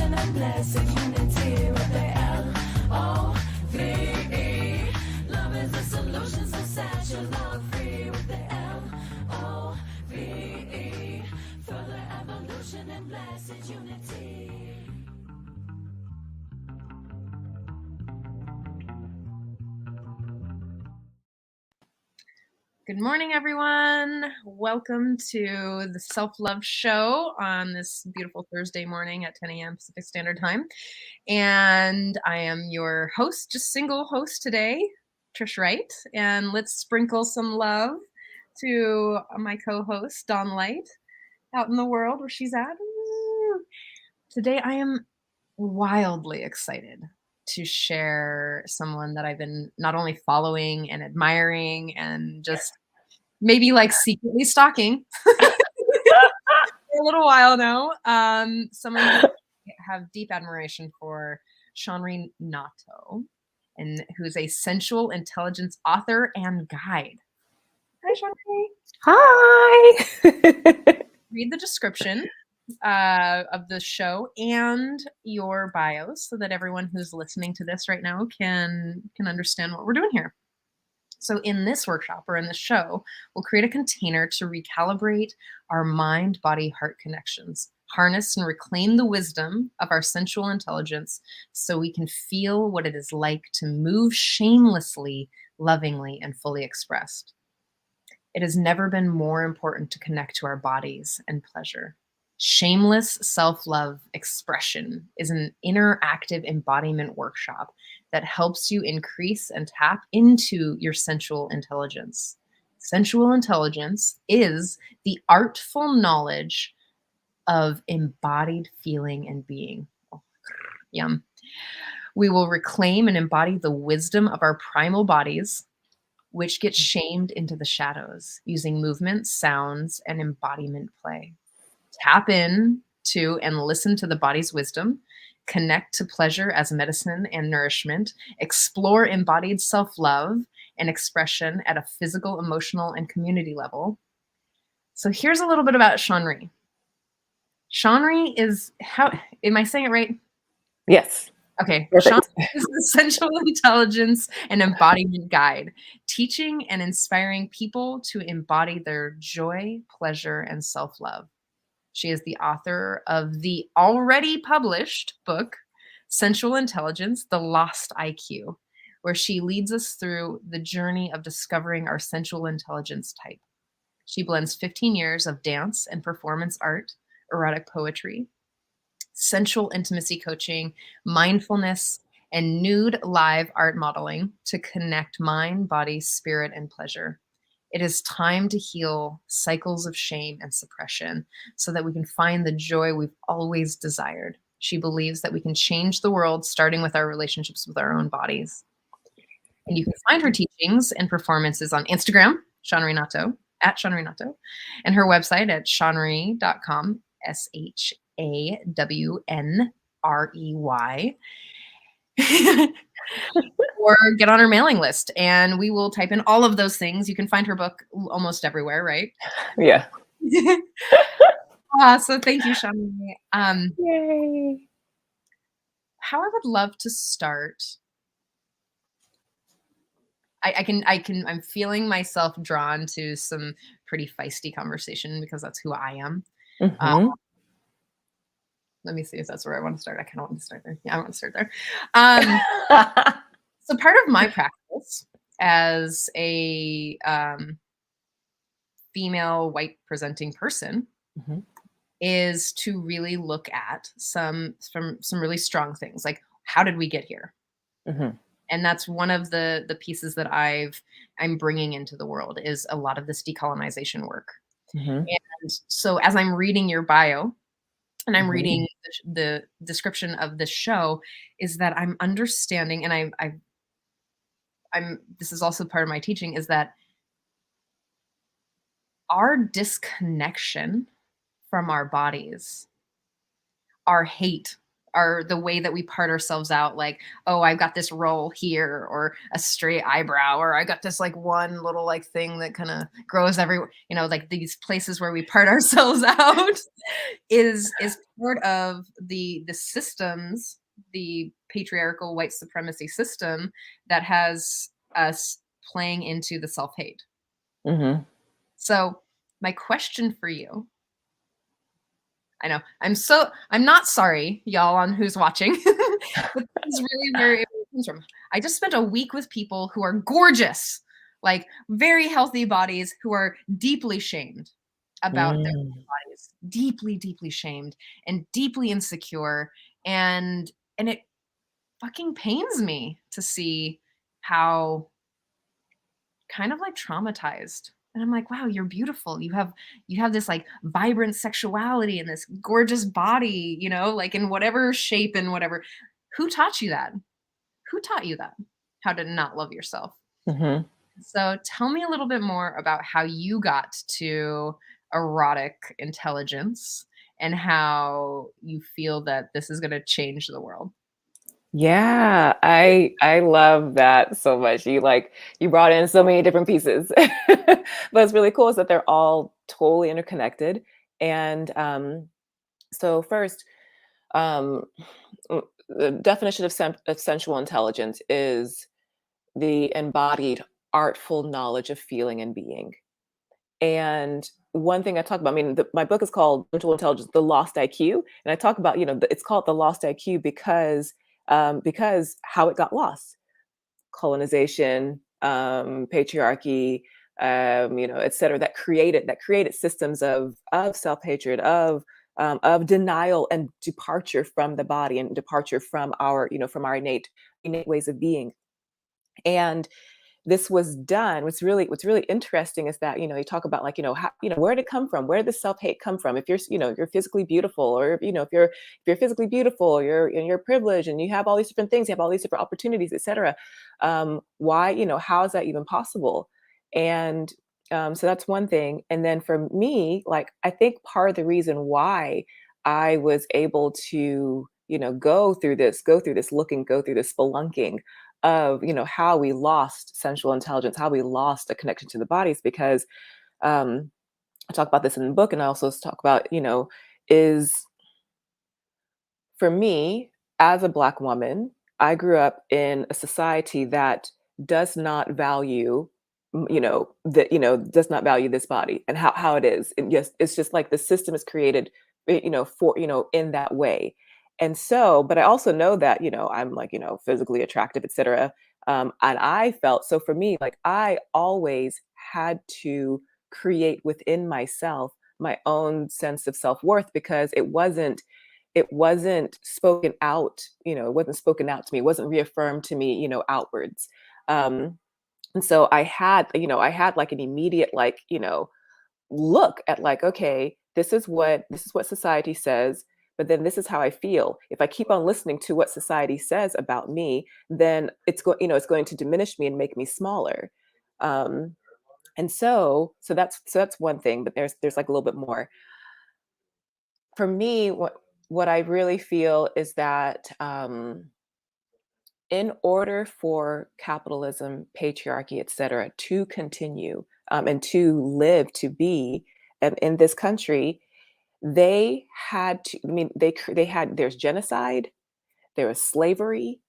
evolution and blessed unity with the L-O-V-E. Love is the solution, so set your love free with the L-O-V-E. Further evolution and blessed unity. Good morning, everyone. Welcome to the Self-Love Show on this beautiful Thursday morning at 10 a.m. Pacific Standard Time. And I am your host, just single host today, Trish Wright. And let's sprinkle some love to my co-host, Dawn Light, out in the world where she's at. Today, I am wildly excited to share someone that I've been not only following and admiring and just maybe like secretly stalking for a little while now. Someone who I have deep admiration for, Shawnree Nato, and who's a sensual intelligence author and guide. Hi, Shawnree. Hi. Read the description of the show and your bios so that everyone who's listening to this right now can understand what we're doing here. So in this workshop or in the show, we'll create a container to recalibrate our mind, body, heart connections, harness and reclaim the wisdom of our sensual intelligence so we can feel what it is like to move shamelessly, lovingly, and fully expressed. It has never been more important to connect to our bodies and pleasure. Shameless Self-Love Expression is an interactive embodiment workshop that helps you increase and tap into your sensual intelligence. Sensual intelligence is the artful knowledge of embodied feeling and being. Oh, yum. We will reclaim and embody the wisdom of our primal bodies, which get shamed into the shadows using movements, sounds, and embodiment play. Tap in to and listen to the body's wisdom, connect to pleasure as medicine and nourishment, explore embodied self-love and expression at a physical, emotional, and community level. So here's a little bit about Shawnree. Shawnree is, how am I saying it right? Yes. Okay. Perfect. Shawnree is the sensual intelligence and embodiment guide, teaching and inspiring people to embody their joy, pleasure, and self-love. She is the author of the already published book, Sensual Intelligence, The Lost IQ, where she leads us through the journey of discovering our sensual intelligence type. She blends 15 years of dance and performance art, erotic poetry, sensual intimacy coaching, mindfulness, and nude live art modeling to connect mind, body, spirit, and pleasure. It is time to heal cycles of shame and suppression so that we can find the joy we've always desired. She believes that we can change the world starting with our relationships with our own bodies. And you can find her teachings and performances on Instagram, Shawnree Nato, at Shawnree Nato, and her website at shawnree.com, SHAWNREY. Or get on her mailing list and we will type in all of those things. You can find her book almost everywhere, right? Yeah. So thank you, Shawnree. Yay. How I would love to start. I'm feeling myself drawn to some pretty feisty conversation because that's who I am. Mm-hmm. Let me see if that's where I want to start. I kind of want to start there. Yeah, I want to start there. So part of my practice as a female white presenting person Mm-hmm. is to really look at some really strong things, like how did we get here? Mm-hmm. And that's one of the pieces that I'm bringing into the world is a lot of this decolonization work. Mm-hmm. And so as I'm reading your bio and I'm Mhm. reading the description of this show, is that I'm understanding, and this is also part of my teaching, is that our disconnection from our bodies, our hate the way that we part ourselves out, like, oh, I've got this roll here, or a straight eyebrow, or I got this like one little like thing that kind of grows everywhere, like these places where we part ourselves out is part of the systems, the patriarchal white supremacy system that has us playing into the self-hate. Mm-hmm. So my question for you, I know I'm not sorry, y'all, on who's watching. But this is really where it comes from. I just spent a week with people who are gorgeous, like very healthy bodies, who are deeply shamed about their Mm. bodies, deeply, deeply shamed and deeply insecure. And it fucking pains me to see how kind of like traumatized. And I'm like, wow, you're beautiful. You have this like vibrant sexuality and this gorgeous body, like in whatever shape and whatever. Who taught you that? Who taught you that? How to not love yourself? Mm-hmm. So tell me a little bit more about how you got to erotic intelligence and how you feel that this is going to change the world. Yeah, I love that so much. You brought in so many different pieces. But it's really cool is that they're all totally interconnected. And so first, um, the definition of sensual intelligence is the embodied artful knowledge of feeling and being. And one thing I talk about, I mean, my book is called Sensual Intelligence, The Lost IQ. And I talk about, it's called The Lost IQ because how it got lost, colonization, patriarchy, et cetera, that created systems of self-hatred, of denial and departure from the body and departure from our innate ways of being. And this was done. What's really interesting is that you talk about like how, where did it come from? Where did the self-hate come from? If you're physically beautiful, or if you're physically beautiful, you're privileged and you have all these different things, you have all these different opportunities, etc. Why, how is that even possible? And so that's one thing. And then for me, like I think part of the reason why I was able to go through this spelunking of how we lost sensual intelligence, how we lost a connection to the bodies, because I talk about this in the book, and I also talk about is for me as a Black woman, I grew up in a society that does not value does not value this body and how it is. And yes, it's just like the system is created for in that way. And so, but I also know that I'm like physically attractive, etc. And I felt, so for me, like I always had to create within myself my own sense of self-worth, because it wasn't spoken out, it wasn't spoken out to me, it wasn't reaffirmed to me, outwards. um and so I had like an immediate like look at like, okay, this is what society says, but then this is how I feel. If I keep on listening to what society says about me, then it's going to diminish me and make me smaller. um and so that's one thing, but there's like a little bit more. For me, what I really feel is that in order for capitalism, patriarchy, et cetera, to continue, and to live, to be in this country, they had to. I mean, they had. There's genocide, there was slavery,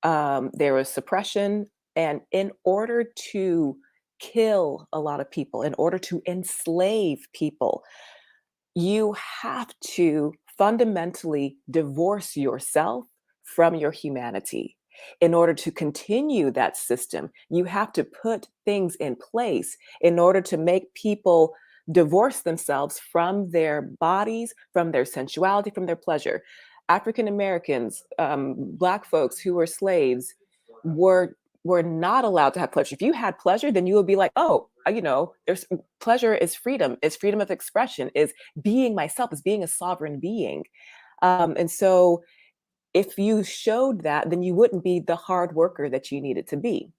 there was suppression, and in order to kill a lot of people, in order to enslave people, you have to fundamentally divorce yourself from your humanity. In order to continue that system, you have to put things in place in order to make people divorce themselves from their bodies, from their sensuality, from their pleasure. African Americans, Black folks who were slaves, were were not allowed to have pleasure. If you had pleasure, then you would be like, oh, there's pleasure is freedom of expression, is being myself, is being a sovereign being. And so if you showed that, then you wouldn't be the hard worker that you needed to be.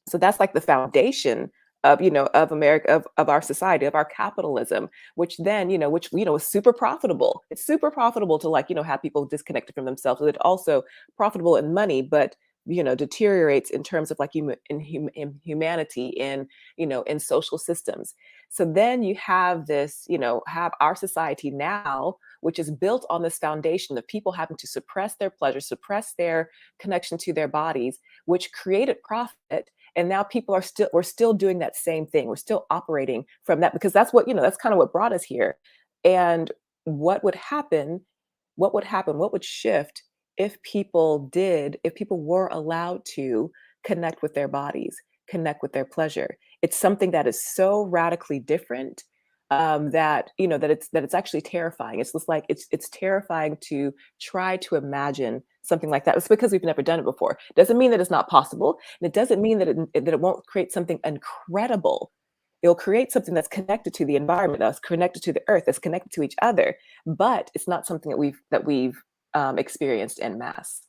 So that's like the foundation of America, of our society, of our capitalism, which then, is super profitable. It's super profitable to, like, have people disconnected from themselves. It's also profitable in money, but deteriorates in terms of, like, in humanity, in social systems. So then you have this, have our society now, which is built on this foundation of people having to suppress their pleasure, suppress their connection to their bodies, which created profit. And now we're still doing that same thing. We're still operating from that, because that's that's kind of what brought us here. And what would happen, what would shift if people were allowed to connect with their bodies, connect with their pleasure? It's something that is so radically different, that it's actually terrifying. It's just like, it's terrifying to try to imagine something like that. It's because we've never done it before. Doesn't mean that it's not possible, and it doesn't mean that it won't create something incredible. It'll create something that's connected to the environment, that's connected to the earth, that's connected to each other, but it's not something that we've experienced en masse.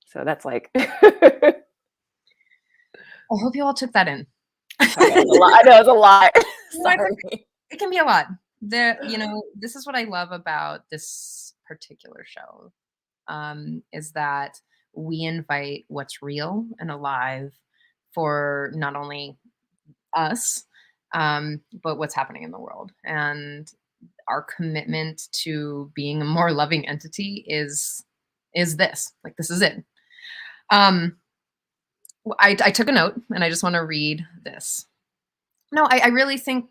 So that's like, I hope you all took that in. sorry, that was a lot. I know it's a lot. No, it's Sorry. okay. It can be a lot. This is what I love about this particular show, is that we invite what's real and alive for not only us, but what's happening in the world. And our commitment to being a more loving entity is this. Like, this is it. I took a note, and I just want to read this. No, I really think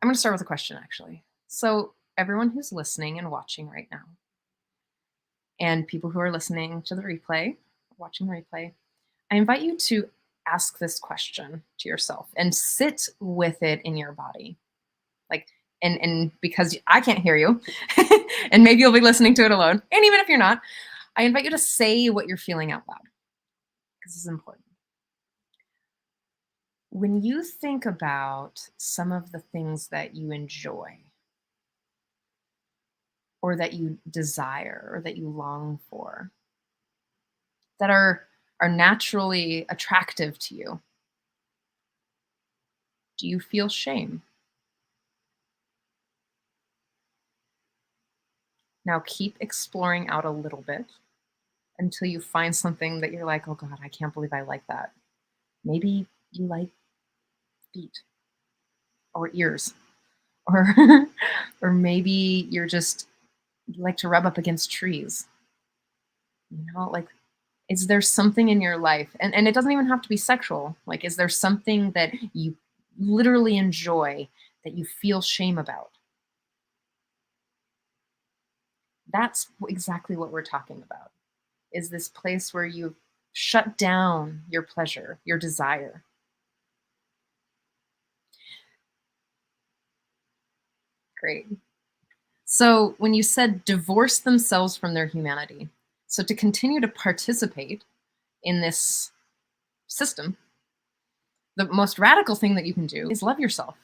I'm going to start with a question, actually. So, everyone who's listening and watching right now, and people who are listening to the replay, watching the replay, I invite you to ask this question to yourself and sit with it in your body. Like, and because I can't hear you, and maybe you'll be listening to it alone, and even if you're not, I invite you to say what you're feeling out loud, because this is important. When you think about some of the things that you enjoy, or that you desire, or that you long for, that are naturally attractive to you, do you feel shame? Now keep exploring out a little bit until you find something that you're like, oh God, I can't believe I like that. Maybe you like feet or ears, or or maybe you like to rub up against trees. Like, is there something in your life, and it doesn't even have to be sexual, like, is there something that you literally enjoy that you feel shame about? That's exactly what we're talking about, is this place where you shut down your pleasure, your desire. Great. So when you said divorce themselves from their humanity, so to continue to participate in this system, the most radical thing that you can do is love yourself.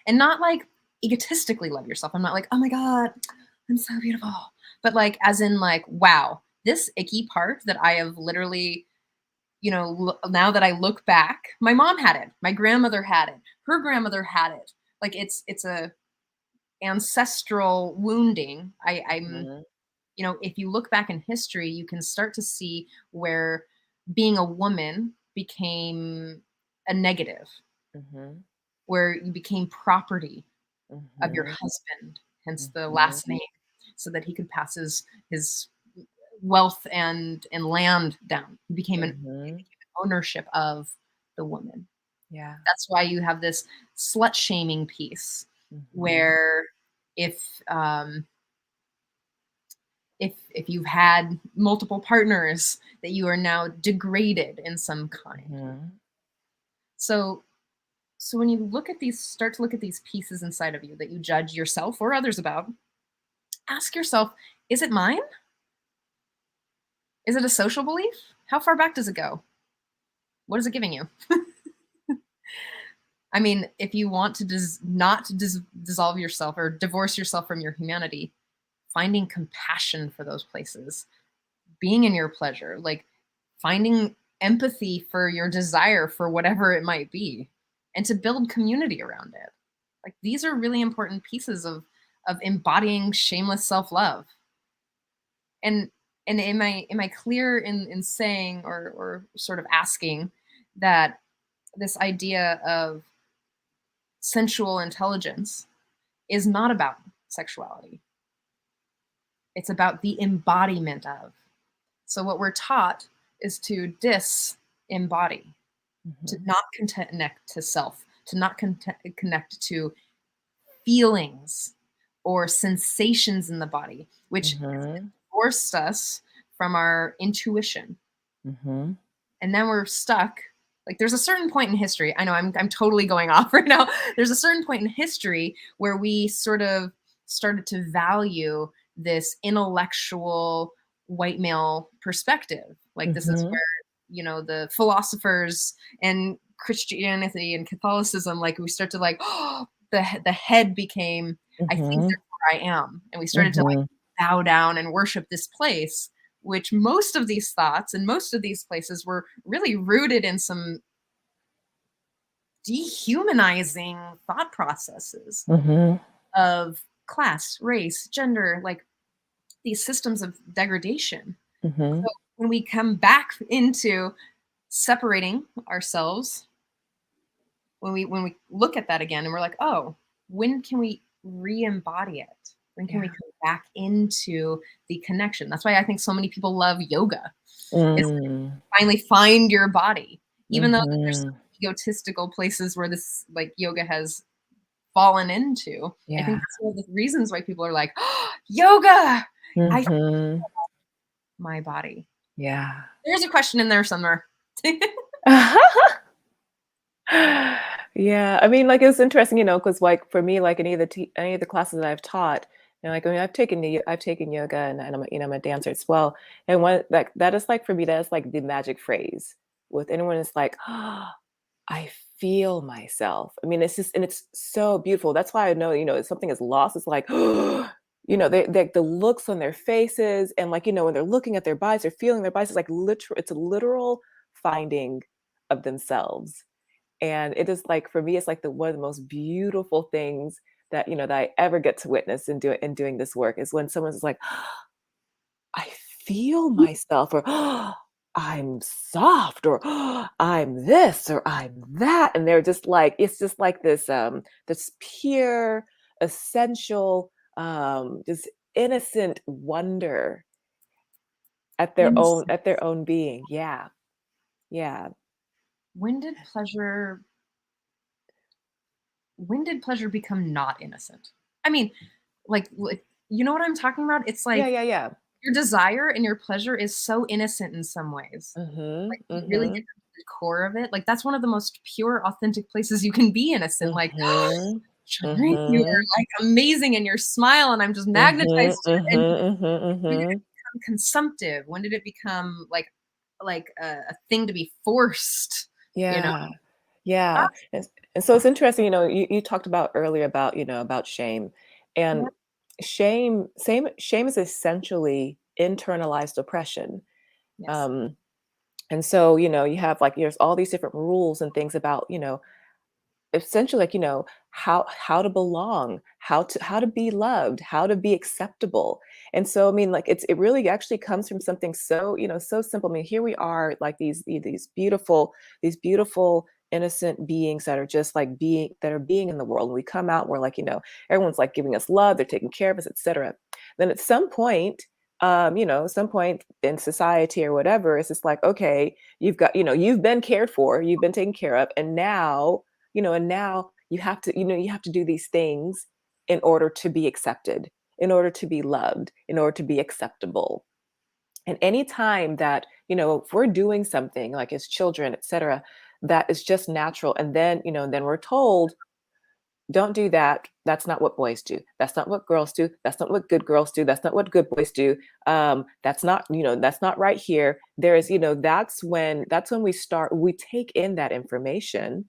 And not like egotistically love yourself. I'm not like, oh my God, I'm so beautiful. But like, as in like, wow, this icky part that I have literally, now that I look back, my mom had it, my grandmother had it, her grandmother had it. Like, it's a ancestral wounding. I'm, Mhm. If you look back in history, you can start to see where being a woman became a negative, Mhm. where you became property of your Mhm. husband, hence the Mhm. last name, so that he could pass his wealth and land down. He became an Mhm. ownership of the woman. Yeah. That's why you have this slut shaming piece, Mhm. where if um, if you've had multiple partners, that you are now degraded in some kind. Mhm. So when you start to look at these pieces inside of you that you judge yourself or others about, ask yourself, is it mine? Is it a social belief? How far back does it go? What is it giving you? I mean, if you want to not dissolve yourself or divorce yourself from your humanity, finding compassion for those places, being in your pleasure, like finding empathy for your desire for whatever it might be, and to build community around it. Like, these are really important pieces of embodying shameless self-love. And am I clear in saying, or sort of asking, that this idea of sensual intelligence is not about sexuality? It's about the embodiment of. So what we're taught is to disembody, to not connect to self, to not connect to feelings or sensations in the body, which forced us from our intuition. And then we're stuck. Like, there's a certain point in history. I know I'm totally going off right now. There's a certain point in history where we sort of started to value this intellectual white male perspective. Like, this is where, the philosophers and Christianity and Catholicism, like, we start to like, oh, the head became, I think therefore I am. And we started to like bow down and worship this place, which most of these thoughts and most of these places were really rooted in some dehumanizing thought processes of class, race, gender, like these systems of degradation. So when we come back into separating ourselves, when we look at that again and we're like, oh, when can we re-embody it? When can we come back into the connection? That's why I think so many people love yoga. It's like, finally find your body, even though there's some egotistical places where this like yoga has fallen into. I think that's one of the reasons why people are like, oh, yoga. I feel my body. Yeah. There's a question in there somewhere. Yeah, I mean, like, it's interesting, because like for me, like any of the classes that I've taught, like, I mean, I've taken yoga, and I'm a dancer as well. And one like that is like for me, that's like the magic phrase with anyone. It's like, I feel myself. I mean, it's just, and it's so beautiful. That's why I know, if something is lost, it's like, they the looks on their faces, and like, when they're looking at their bodies, they're feeling their bodies. It's like literal. It's a literal finding of themselves. And it is like, for me, it's like one of the most beautiful things that, that I ever get to witness in doing this work, is when someone's like, I feel myself, or I'm soft, or I'm this, or I'm that. And they're just like, it's just like this pure, essential, just innocent wonder at their own being. Yeah. Yeah. When did pleasure become not innocent? I mean, like, you know what I'm talking about? It's like, Yeah. your desire and your pleasure is so innocent in some ways. Like, you really get to the core of it. Like, that's one of the most pure, authentic places you can be innocent. Like, Shine, you are like amazing, and your smile, and I'm just magnetized to it. And when did it become consumptive? When did it become like a thing to be forced? Yeah. Ah, Yeah. And so it's interesting, you talked about earlier about, about shame. yeah, And shame is essentially internalized oppression. yes, Um, and so, you have like, there's all these different rules and things about, essentially, like, how to belong, how to be loved, how to be acceptable. And so, I mean, like, it really actually comes from something so, so simple. I mean, here we are, like these beautiful innocent beings that are just like being in the world. And we come out, we're like, everyone's like giving us love, they're taking care of us, etc. Then at some point, some point in society or whatever, it's just like, okay, you've got, you've been cared for, you've been taken care of, and now you have to, you have to do these things in order to be accepted, in order to be loved, in order to be acceptable. And any time that, if we're doing something like as children, etc., that is just natural. And then, then we're told, don't do that. That's not what boys do. That's not what girls do. That's not what good girls do. That's not what good boys do. That's not, that's not right here. There is, that's when we take in that information,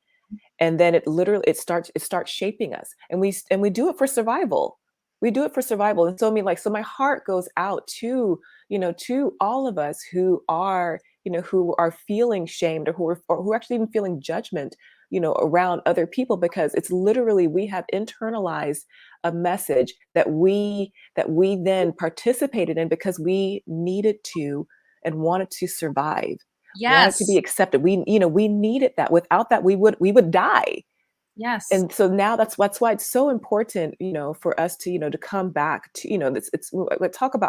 and then it starts shaping us, and we do it for survival. We do it for survival. And so, I mean, like, so my heart goes out to, to all of us who are who are feeling shamed, or who are actually even feeling judgment, around other people, because it's literally, we have internalized a message that we then participated in because we needed to and wanted to survive, wanted to be Yes. accepted. We needed that. Without that, we would die. Yes. And so now that's why it's so important, for us to come back to, I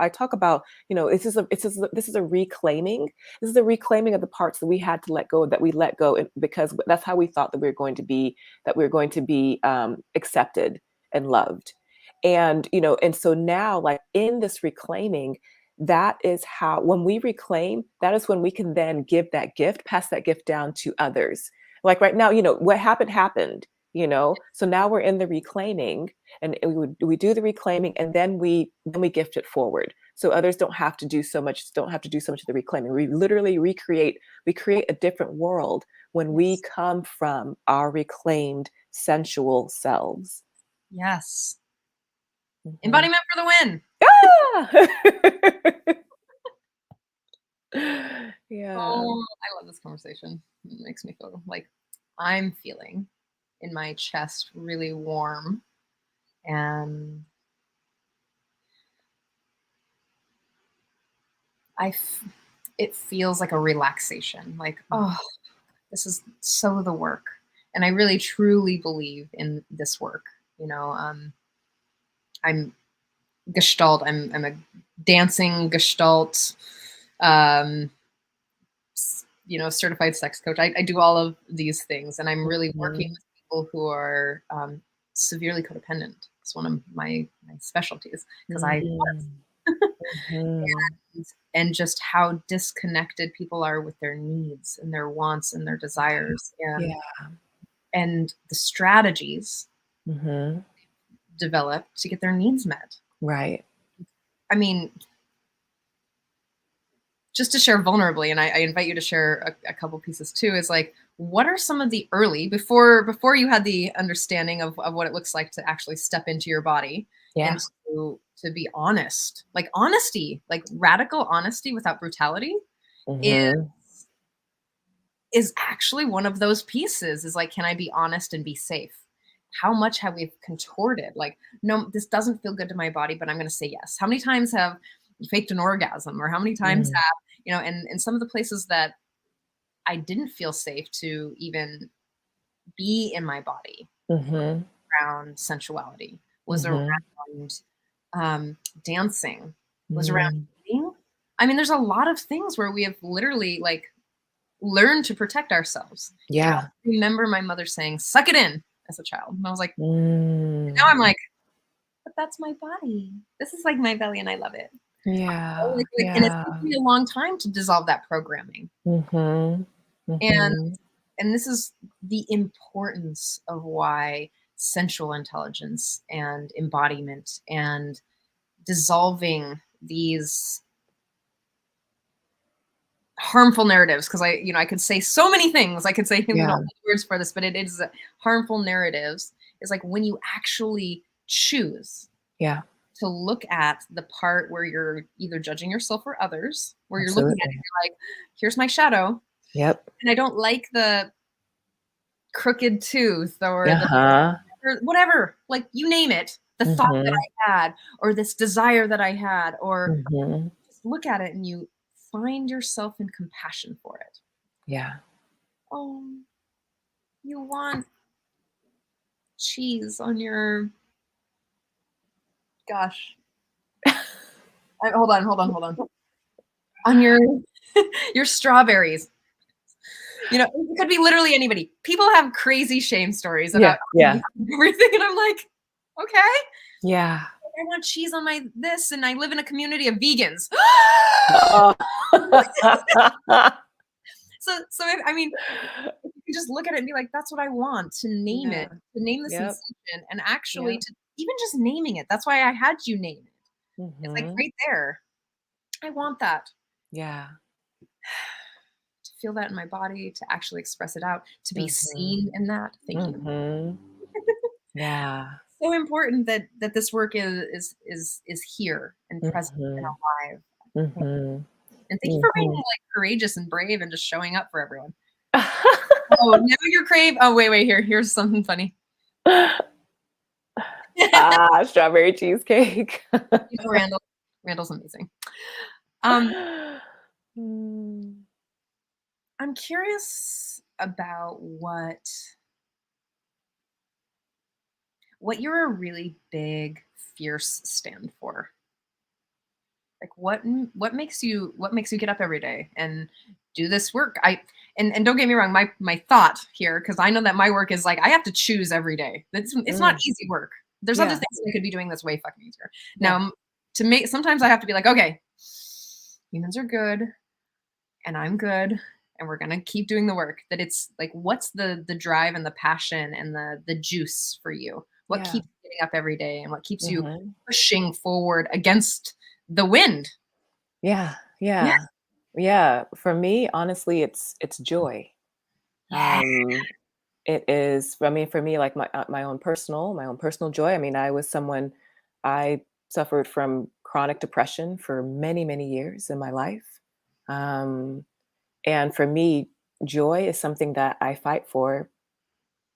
talk about, this is a reclaiming. This is a reclaiming of the parts that we had to let go, that we let go, because that's how we thought that we were going to be accepted and loved. And so now, like, in this reclaiming, that is how, when we reclaim, that is when we can then pass that gift down to others. Like right now, what happened. So now we're in the reclaiming, and we do the reclaiming, and then we gift it forward, so others don't have to do so much of the reclaiming. We create a different world when we come from our reclaimed sensual selves. Yes. Mhm. Embodiment for the win. Ah! Yeah. Oh, I love this conversation. It makes me feel like I'm feeling in my chest really warm, and it feels like a relaxation. Like, oh, this is so the work. And I really truly believe in this work. I'm Gestalt. I'm a dancing Gestalt, um, certified sex coach. I do all of these things, and I'm really working with people who are severely codependent. It's one of my specialties, because I was. Mhm. And just how disconnected people are with their needs and their wants and their desires, Yeah. and the strategies Mhm. developed to get their needs met. Right. I mean, just to share vulnerably, and I invite you to share a couple pieces too, is like, what are some of the early, before you had the understanding of what it looks like to actually step into your body, Yeah. and to be honest, like honesty, like radical honesty without brutality, is Mhm. is actually one of those pieces. Is like, can I be honest and be safe? How much have we contorted? Like, no, this doesn't feel good to my body, but I'm going to say yes. How many times have you faked an orgasm, or how many times Mm. have, and some of the places that I didn't feel safe to even be in my body Mhm. around sensuality, was Mhm. around dancing, was around Mm. eating. I mean, there's a lot of things where we have literally like learned to protect ourselves. Yeah. I remember my mother saying, "Suck it in," as a child. And I was like, now Mm. I'm like, but that's my body. This is like my belly and I love it. Yeah. And it's Yeah. taken me a long time to dissolve that programming. Mhm. And Mhm. this is the importance of why sensual intelligence and embodiment and dissolving these harmful narratives, because I could say so many things. I could say Yeah. words for this, but it is harmful narratives. Is like when you actually choose Yeah. to look at the part where you're either judging yourself or others, where you're looking at it, Absolutely. you're like, here's my shadow, Yep. and I don't like the crooked tooth, or the Uh-huh. or whatever, like you name it, the thought that Mhm. I had, or this desire that I had, or Mhm. just look at it and you find yourself in compassion for it. Yeah. Oh, you want cheese on your, gosh. Hold on, hold on, hold on. On your your strawberries. It could be literally anybody. People have crazy shame stories Yeah. about Yeah. everything, and I'm like, okay. Yeah. I want cheese on my this, and I live in a community of vegans. Oh. So I mean, you just look at it and be like, that's what I want, to name Yeah. it, to name the Yep. sensation, and actually Yep. to even just naming it. That's why I had you name it. It's like Mhm. right there. I want that. Yeah. To feel that in my body, to actually express it out, to be Mhm. seen in that. Thank you. Mhm. Yeah. So important that this work is here and present and Mhm. alive. Mhm. And thank you for being Mhm. like courageous and brave and just showing up for everyone. Oh, now you're crave. Oh, wait, here's something funny. Strawberry cheesecake. Randall's amazing. Um, Mm. I'm curious about what you're a really big, fierce stand for. Like what makes you get up every day and do this work? And don't get me wrong, my thought here, because I know that my work is like I have to choose every day. It's not Mm. easy work. There's other Yeah, things that I could be doing that's way fucking easier. yeah, Now, to make sometimes I have to be like, okay, humans are good and I'm good and we're gonna keep doing the work. That it's like what's the drive and the passion and the juice for you? What yeah. keeps you getting up every day and what keeps you Mhm. pushing forward against the wind? Yeah, Yeah. yeah, yeah. For me, honestly, it's joy. Yeah. Um, it is. I mean, for me, like my own personal joy. I mean, I suffered from chronic depression for many, many years in my life. Um, and for me, joy is something that I fight for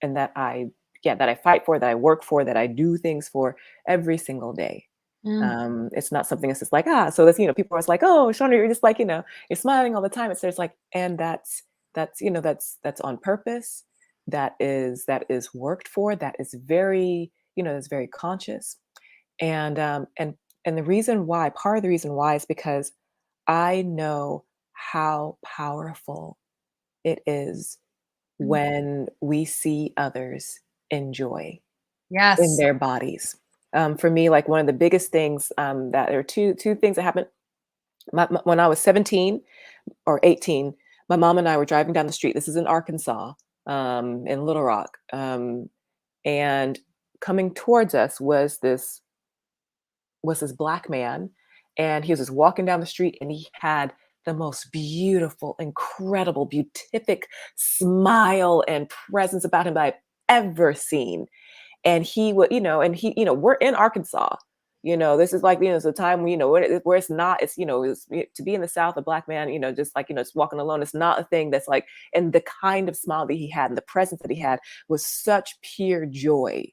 and that I fight for, that I work for, that I do things for every single day. Mm, It's not something that's just like, so that's, people are just like, oh, Shauna, you're just like, you're smiling all the time. It's just like, and that's on purpose. That is worked for. That is very, that's very conscious. And the reason why, part of the reason why is because I know how powerful it is mm. when we see others enjoy in Yes. their bodies. For me, like one of the biggest things that there are two things that happened. When I was 17 or 18, my mom and I were driving down the street. This is in Arkansas, in Little Rock, and coming towards us was this black man, and he was just walking down the street, and he had the most beautiful, incredible, beatific smile and presence about him that I've ever seen. And he would, and he, we're in Arkansas. This is like, it's a time when, where it's not, to be in the South, a black man, just like, just walking alone, it's not a thing that's like, and the kind of smile that he had and the presence that he had was such pure joy.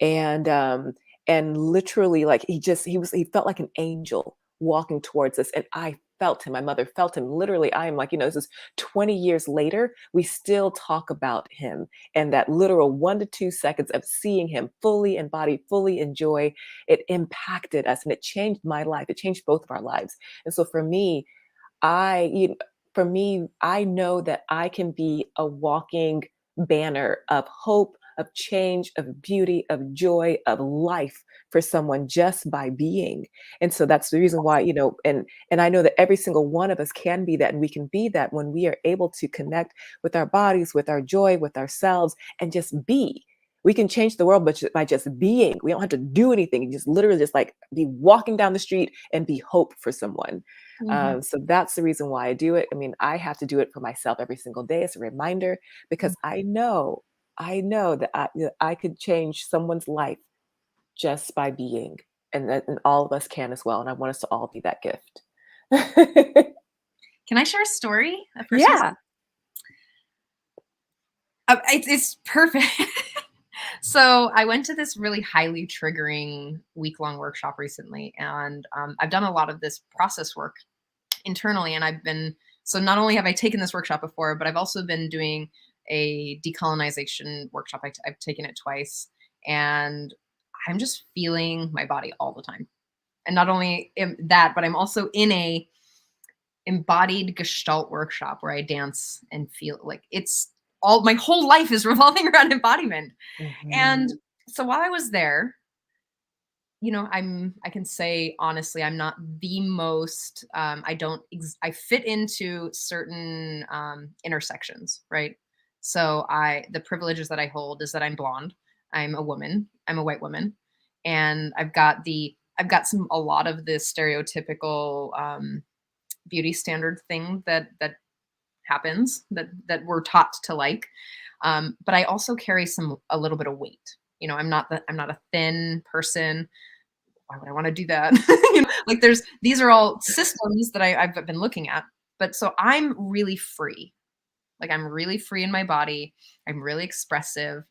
And literally, like, he felt like an angel walking towards us, and I felt him. My mother felt him. Literally, I am like, this is 20 years later, we still talk about him, and that literal 1 to 2 seconds of seeing him fully embodied, fully enjoy, it impacted us, and it changed my life. It changed both of our lives. And so for me, I you kn for me, I know that I can be a walking banner of hope, of change, of beauty, of joy, of life for someone just by being. And so that's the reason why, and I know that every single one of us can be that, and we can be that when we are able to connect with our bodies, with our joy, with ourselves, and just be. We can change the world, but by just being. We don't have to do anything. You just literally just like be walking down the street and be hope for someone. Mhm. So that's the reason why I do it. I mean, I have to do it for myself every single day as a reminder, because I know that I could change someone's life just by being, and all of us can as well. And I want us to all be that gift. Can I share a story? A personal Yeah. it's perfect. So I went to this really highly triggering week-long workshop recently, and I've done a lot of this process work internally, and so not only have I taken this workshop before, but I've also been doing a decolonization workshop. I've taken it twice, and I'm just feeling my body all the time. And not only that, but I'm also in a embodied gestalt workshop where I dance and feel like it's all my whole life is revolving around embodiment. And Mhm. so while I was there, I can say honestly, I'm not the most, I fit into certain intersections, right? So the privileges that I hold is that I'm blonde, I'm a woman, I'm a white woman, and I've got a lot of the stereotypical beauty standard thing that happens that we're taught to like. But I also carry a little bit of weight. I'm not a thin person. why would I want to do that? Like these are all systems that I've been looking at. But so I'm really free. Like I'm really free in my body. I'm really expressive.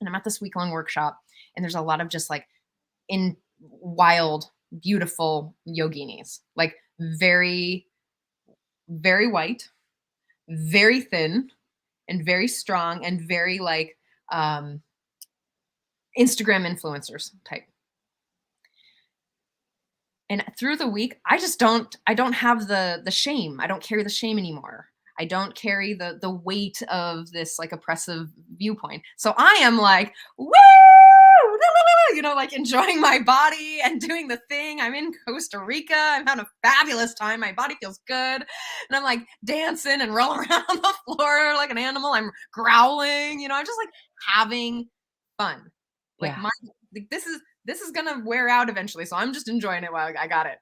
And I'm at this week-long workshop, and there's a lot of just like in wild, beautiful yoginis, like very, very white, very thin, and very strong, and very like um, Instagram influencers type. And through the week, I don't have the shame. I don't carry the shame anymore. I don't carry the weight of this like oppressive viewpoint. So I am like, woo, like enjoying my body and doing the thing. I'm in Costa Rica. I'm having a fabulous time. My body feels good. And I'm like dancing and rolling around on the floor like an animal. I'm growling, I'm just like having fun. Like Yeah. this is gonna wear out eventually, so I'm just enjoying it while I got it.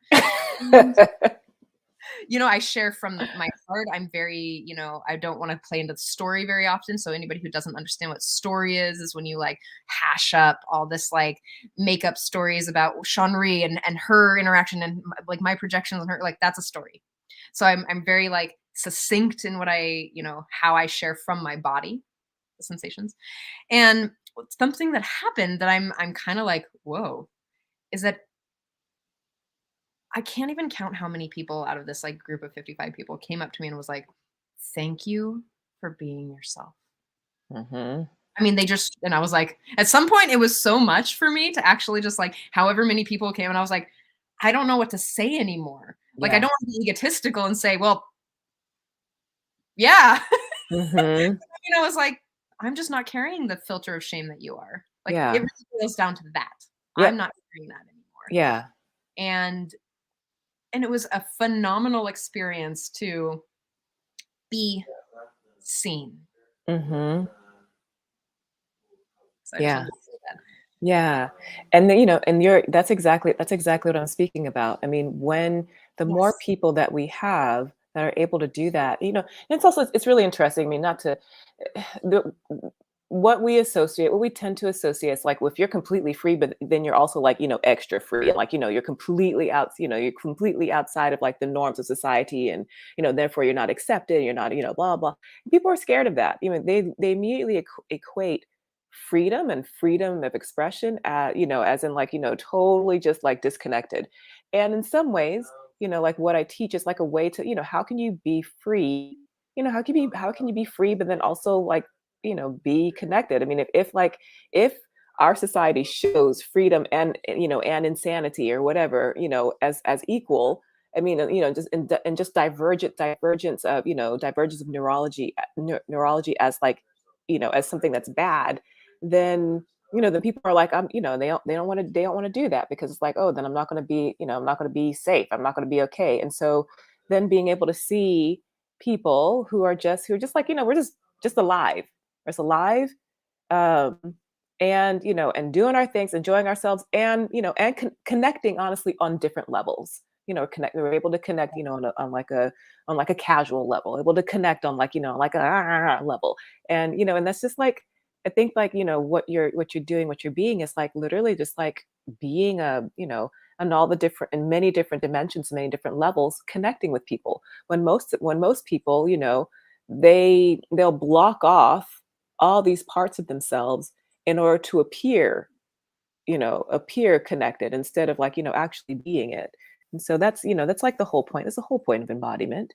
I share from my heart. I'm very, I don't want to play into the story very often. So anybody who doesn't understand what story is when you like hash up all this like make up stories about Shanri and her interaction and like my projections on her, like that's a story. So I'm very like succinct in what how I share from my body, the sensations. And something that happened that I'm kind of like, whoa, is that I can't even count how many people out of this like group of 55 people came up to me and was like, "Thank you for being yourself." Hmm. I mean, and I was like, at some point it was so much for me to actually just like, however many people came, and I was like, I don't know what to say anymore. Like, I Yeah. don't want to be egotistical and say, well, yeah. Hmm. I was like, I'm just not carrying the filter of shame that you are. Like, it Yeah. really boils down to that. I'm Yep. not carrying that anymore. Yeah. And it was a phenomenal experience to be seen. Hmm. So I just Yeah. wanted to say that. Yeah. And then, and that's exactly what I'm speaking about. I mean, when the more Yes. people that we have that are able to do that, and it's also, it's really interesting. I mean, not to, the, what we tend to associate is like, well, if you're completely free, but then you're also like, extra free. And like, you're completely out, you're completely outside of like the norms of society. And, therefore you're not accepted, you're not, blah, blah. People are scared of that. They immediately equate freedom of expression, as in like, totally just like disconnected. And in some ways, like what I teach is like a way to, how can you be free? How can you be free, but then also like, be connected? I mean, if our society shows freedom and insanity or whatever, as equal, I mean, just divergence of neurology as like, as something that's bad, then the people are like, they don't want to do that, because it's like, oh, then I'm not going to be safe, I'm not going to be okay. And so then being able to see people who are just like, we're just alive, we're just alive, um and doing our things, enjoying ourselves, and connecting honestly on different levels. We're able to connect, on like a casual level, able to connect on like, like a level. And that's just like, I think like, what you're doing, what you're being is like literally just like being on all the different, in many different dimensions, many different levels, connecting with people. When most people, they'll block off all these parts of themselves in order to appear connected, instead of like, actually being it. And so that's like the whole point. That's the whole point of embodiment,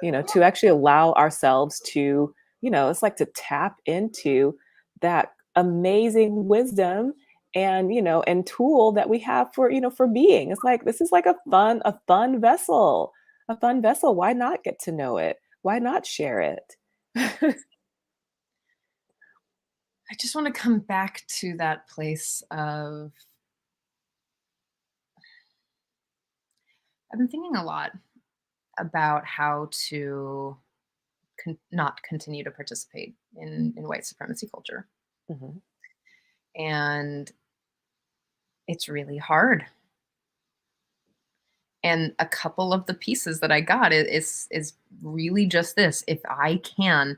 to actually allow ourselves to, it's like to tap into that amazing wisdom and tool that we have for being. It's like, this is like a fun vessel, a fun vessel. Why not get to know it? Why not share it? I just want to come back to that place of I've been thinking a lot about how to not continue to participate in white supremacy culture. Mhm. And it's really hard. And a couple of the pieces that I got is really just this. If I can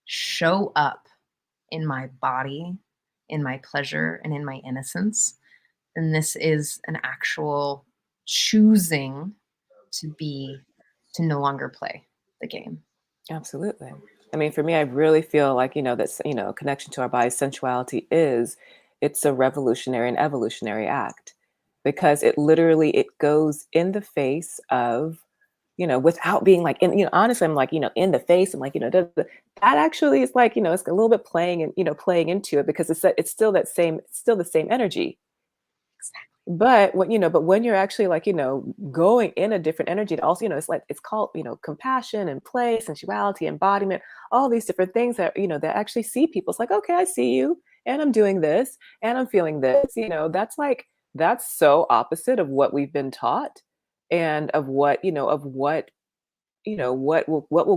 show up in my body, in my pleasure, and in my innocence, And this is an actual choosing to no longer play the game. Absolutely. I mean, for me, I really feel like, that's, connection to our body, sensuality it's a revolutionary and evolutionary act because it goes in the face of, without being like, honestly, I'm like, in the face and like, that actually is like, it's a little bit playing and, playing into it because it's still still the same energy. But when you're actually like, going in a different energy, it also, it's like, it's called, compassion and play, sensuality, embodiment, all these different things that, that actually see people. It's like, okay, I see you and I'm doing this and I'm feeling this, that's so opposite of what we've been taught and of what will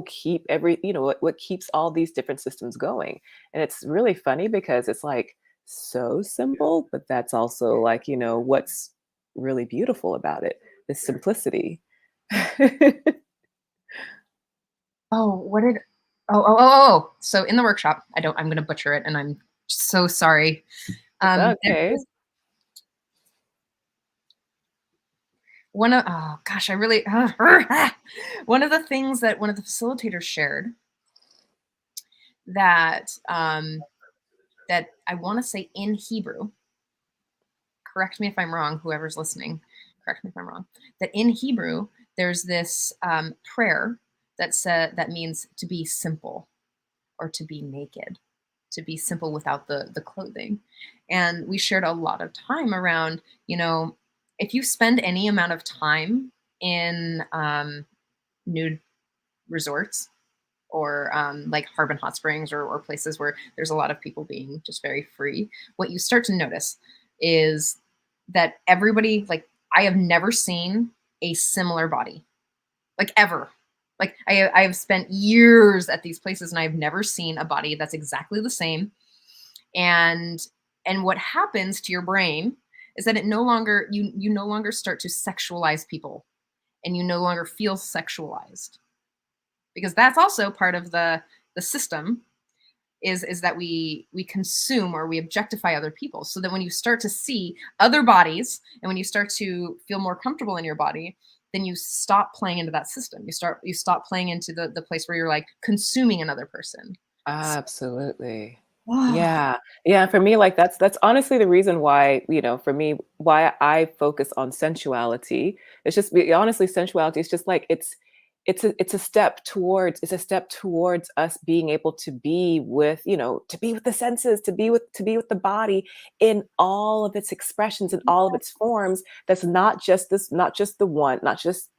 keep what keeps all these different systems going. And it's really funny because it's like so simple, but that's also like, what's really beautiful about it, the simplicity. Oh, what did oh. So in the workshop, I'm gonna butcher it and I'm so sorry. Okay. Oh gosh, I really one of the things that one of the facilitators shared that that I want to say in Hebrew, correct me if I'm wrong, whoever's listening, correct me if I'm wrong, that in Hebrew there's this prayer that means to be simple or to be naked, to be simple without the clothing. And we shared a lot of time around, if you spend any amount of time in nude resorts or like Harbin Hot Springs or places where there's a lot of people being just very free, what you start to notice is that everybody, like, I have never seen a similar body, like ever. Like I've spent years at these places and I've never seen a body that's exactly the same. And what happens to your brain is that it no longer you no longer start to sexualize people and you no longer feel sexualized because that's also part of the system is that we consume or we objectify other people, so that when you start to see other bodies and when you start to feel more comfortable in your body, then you stop playing into that system. You stop playing into the place where you're like consuming another person. Absolutely. Oh, Yeah. Yeah, for me, like, that's honestly the reason why, for me, why I focus on sensuality. It's just honestly, sensuality is just like it's a step towards us being able to be with, to be with the senses, to be with the body in all of its expressions and all of its forms. That's not just the one, not just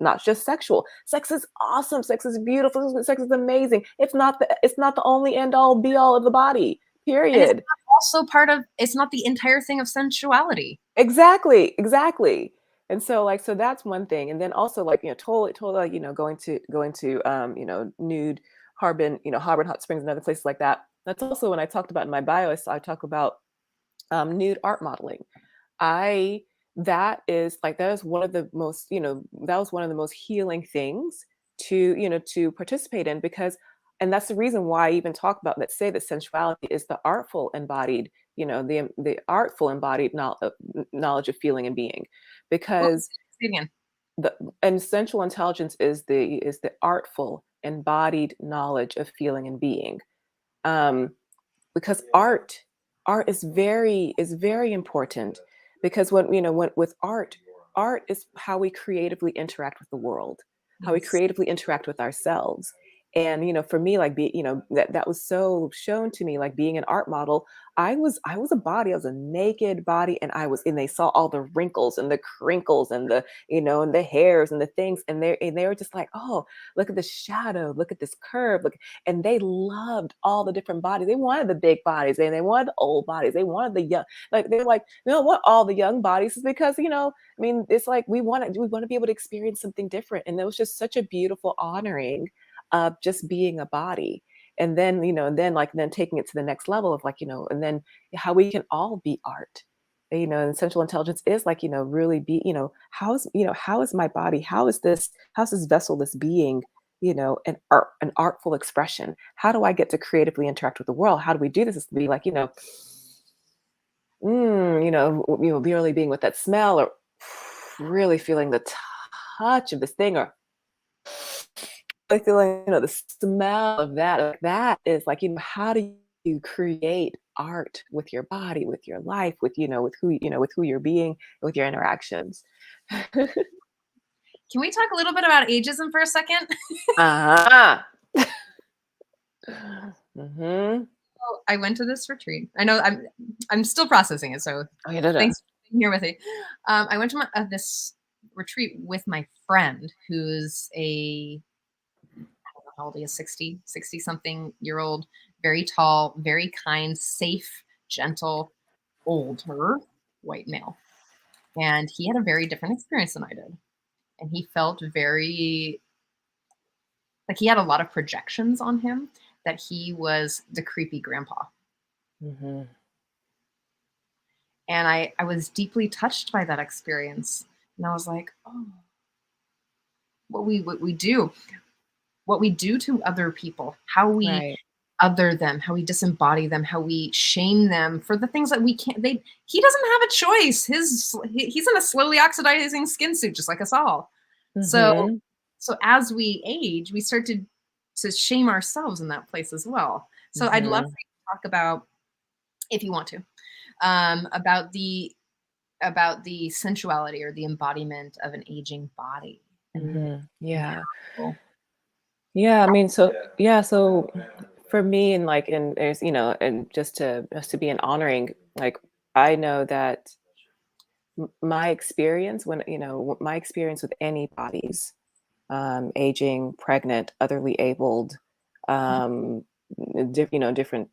sexual. Sex is awesome. Sex is beautiful. Sex is amazing. It's not the only end all be all of the body. and it's Period. not also part of, it's not the entire thing of sensuality. Exactly, exactly. And so like so that's one thing. And then also like, totally like, going to nude Harbin Hot Springs and other places like that. That's also when I talked about in my bio, I talk about nude art modeling. I that is one of the most, that was one of the most healing things to participate in because and that's the reason why I even talk about that say that sensuality is the artful embodied, the artful embodied knowledge of feeling and being Well, because say it again. the and sensual intelligence is the artful embodied knowledge of feeling and being. Um, because art is very important because when with art is how we creatively interact with the world, how we Yes. creatively interact with ourselves. And for me, like that was so shown to me, like being an art model. I was a body, I was a naked body, and they saw all the wrinkles and the crinkles and the hairs and the things, and they were just like, oh, look at the shadow, look at this curve, look. And they loved all the different bodies. They wanted the big bodies and they wanted the old bodies. They wanted the young, like they're like, we don't want all the young bodies is because, I mean, it's like we want to be able to experience something different. And it was just such a beautiful honoring of just being a body. And then, and then taking it to the next level of like, and then how we can all be art. And sensual intelligence is like, really be, how is my body? How's this vessel, this being, an artful expression? How do I get to creatively interact with the world? How do we do this? Is to be like, really being with that smell, or really feeling the touch of this thing, or I feel like, the smell of that, like, that is like, how do you create art with your body, with your life, with who you're being, with your interactions. Can we talk a little bit about ageism for a second? Ah. Mm-hmm. So I went to this retreat. I know I'm still processing it, so Oh, yeah, da-da. thanks for being here with me. I went to this retreat with my friend who's I don't know how old he is, 60 something year old, very tall, very kind, safe, gentle, older white male. And he had a very different experience than I did. And he felt very like he had a lot of projections on him that he was the creepy grandpa. Mm-hmm. And I was deeply touched by that experience. And I was like, oh, what we do, what we do to other people, how we Right. other them, how we disembody them, how we shame them for the things that we can't. He doesn't have a choice. He's in a slowly oxidizing skin suit, just like us all. So Mm-hmm. so as we age, we start to shame ourselves in that place as well. So I'd love for Mm-hmm. you to talk about, if you want to, about the sensuality or the embodiment of an aging body. And Mm-hmm. Yeah. how, Yeah. I mean, so for me, and like, and there's, and just to be an honoring, like, I know that my experience, my experience with any bodies, aging, pregnant, otherly abled, um, different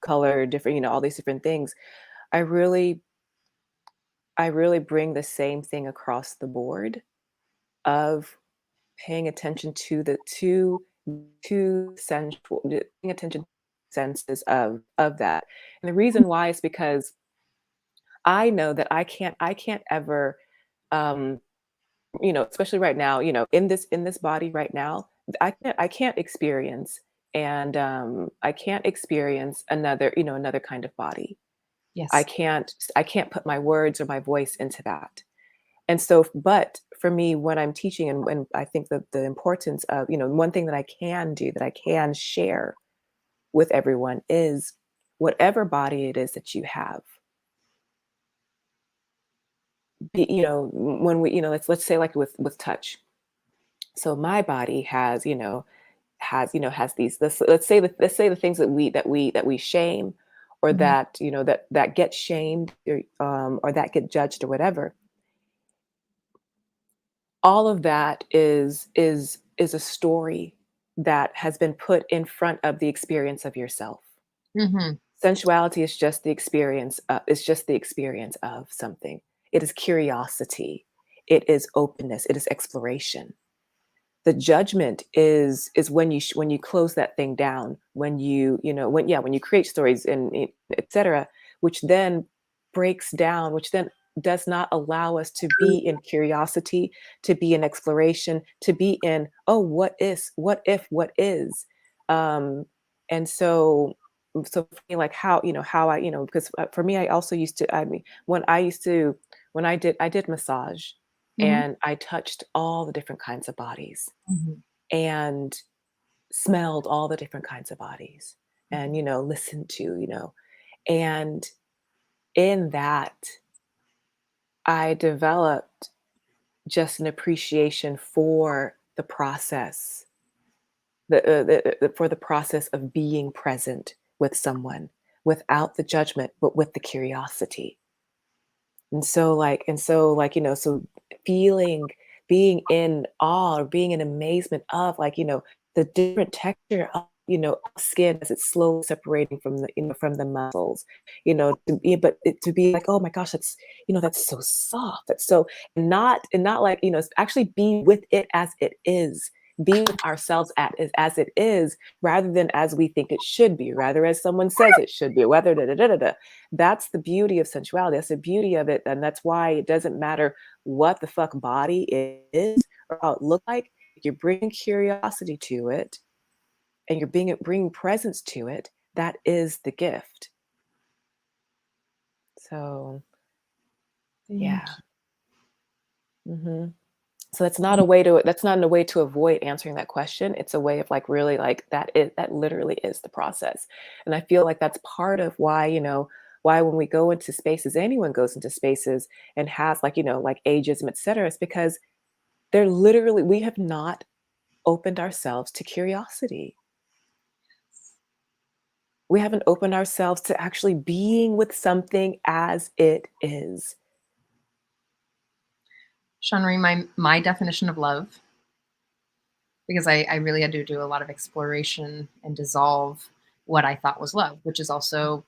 color, different, all these different things. I really, I really bring the same thing across the board of paying attention to the to sensual, paying attention to senses of that. And the reason why is because I know that I can't ever, um, especially right now, in this body right now, I can't experience, and I can't experience another kind of body. I yes. can't I can't put my words or my voice into that. And so, but for me, when I'm teaching, and when I think that the importance of, one thing that I can do, that I can share with everyone, is whatever body it is that you have. When we, let's say, like, with touch. So my body has these, let's say the things that we shame, or Mhm. that get shamed, or that get judged, or whatever. All of that is a story that has been put in front of the experience of yourself. Mhm. Sensuality is just the experience, of something. It is curiosity, it is openness, it is exploration. The judgment is when you close that thing down, when you create stories, and etc., which then breaks down, which then does not allow us to be in curiosity, to be in exploration, to be in, oh, what is, what if, what is. Um and so so for me, like, how I, because for me, I also used to, I mean, when I did massage, Mhm. and I touched all the different kinds of bodies, Mhm. and smelled all the different kinds of bodies, and, Mhm. listened to, and in that, I developed just an appreciation for the process, for the process of being present with someone, without the judgment, but with the curiosity. And so, so feeling, being in awe, or being in amazement of, like, the different texture of, skin as it's slowly separating from the muscles, to be like, oh my gosh, that's so soft, that's so, and not like, it's actually being with it as it is, being with ourselves as it is, rather than as we think it should be, rather as someone says it should be, whether da da da da da. That's the beauty of sensuality. That's the beauty of it. And that's why it doesn't matter what the fuck body is, or how it look like. If you're bringing curiosity to it, and you're bringing presence to it, that is the gift. So, Thank yeah. So that's not a way to that's not a way to avoid answering that question. It's a way of like really like that literally is the process. And I feel like that's part of why, why when we go into spaces, anyone goes into spaces and has like, like ageism, et cetera, it's because they're literally, we have not opened ourselves to curiosity. We haven't opened ourselves to actually being with something as it is. Shanri, my definition of love, because I really had to do a lot of exploration and dissolve what I thought was love, which is also,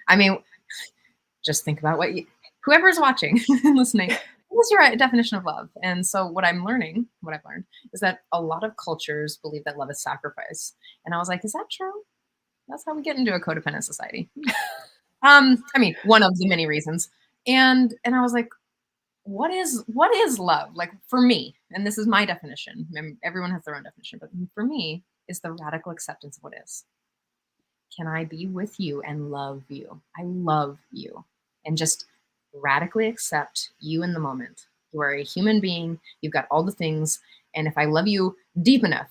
I mean, just think about whoever's watching and listening, what's your definition of love? And so what I've learned is that a lot of cultures believe that love is sacrifice. And I was like, is that true? That's how we get into a codependent society. I mean, one of the many reasons. And I was like, what is love? Like for me, and this is my definition. Everyone has their own definition, but for me, is the radical acceptance of what is. Can I be with you and love you? I love you. And just radically accept you in the moment. You are a human being. You've got all the things. And if I love you deep enough,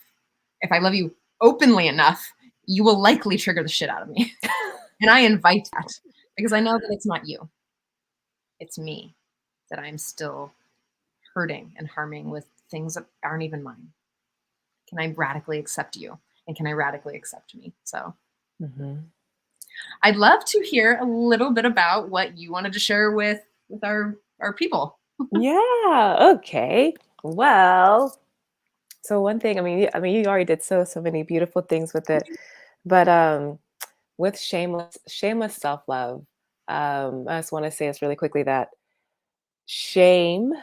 if I love you openly enough, you will likely trigger the shit out of me. And I invite that because I know that it's not you. It's me, that I'm still hurting and harming with things that aren't even mine. Can I radically accept you? And can I radically accept me? So I'd love to hear a little bit about what you wanted to share with our people. Yeah. Okay. Well, so one thing, you already did so many beautiful things with it, but with shameless self-love, I just want to say this really quickly that shame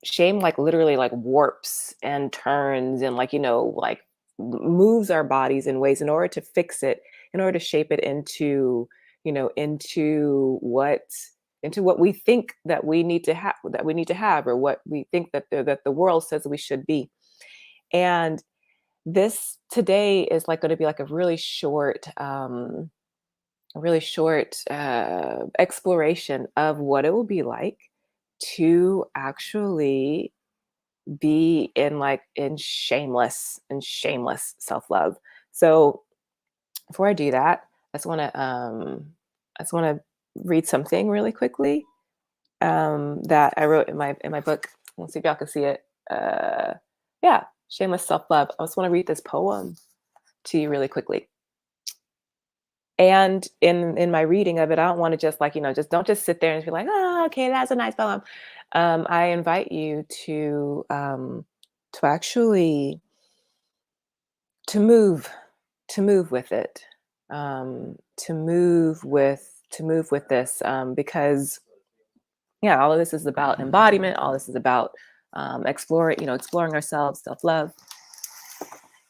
shame like literally like warps and turns and like like moves our bodies in ways in order to fix it, in order to shape it into into what we think that we need to have or what we think that the world says we should be. And this today is like going to be like a really short exploration of what it will be like to actually be in shameless self-love. So before I do that, I just want to read something really quickly that I wrote in my book. Let's see if y'all can see it. Yeah, shameless self-love. I just want to read this poem to you really quickly. And in my reading of it, I don't want to just just don't just sit there and be like, oh, okay, that's a nice poem. I invite you to actually to move with it, to move with this, because yeah, all of this is about embodiment. All this is about exploring ourselves, self love,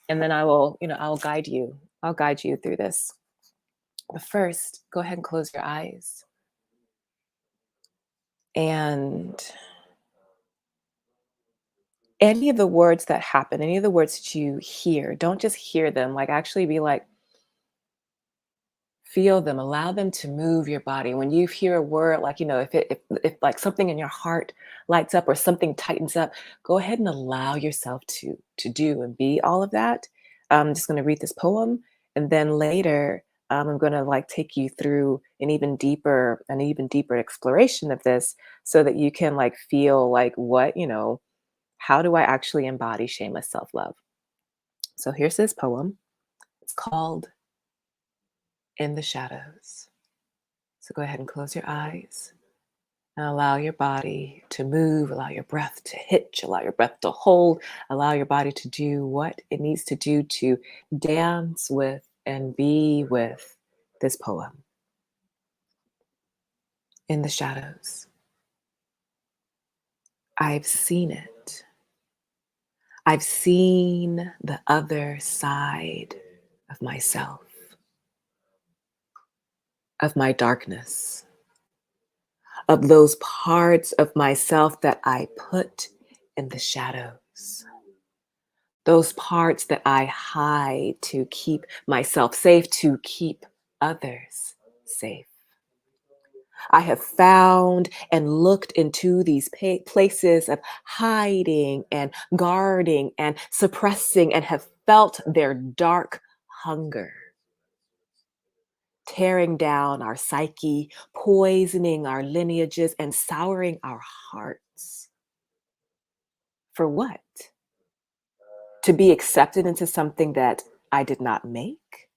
and then I'll guide you. I'll guide you through this. But first, go ahead and close your eyes. And any of the words that happen, any of the words that you hear, don't just hear them, like actually be like, feel them, allow them to move your body. When you hear a word, like, if like something in your heart lights up or something tightens up, go ahead and allow yourself to do and be all of that. I'm just going to read this poem, and then later I'm going to like take you through an even deeper exploration of this, so that you can like feel like how do I actually embody shameless self-love? So here's this poem. It's called In the Shadows. So go ahead and close your eyes and allow your body to move, allow your breath to hitch, allow your breath to hold, allow your body to do what it needs to do to dance with and be with this poem. In the shadows. I've seen it. I've seen the other side of myself, of my darkness, of those parts of myself that I put in the shadows, those parts that I hide to keep myself safe, to keep others safe. I have found and looked into these places of hiding and guarding and suppressing and have felt their dark hunger, tearing down our psyche, poisoning our lineages, and souring our hearts. For what? To be accepted into something that I did not make,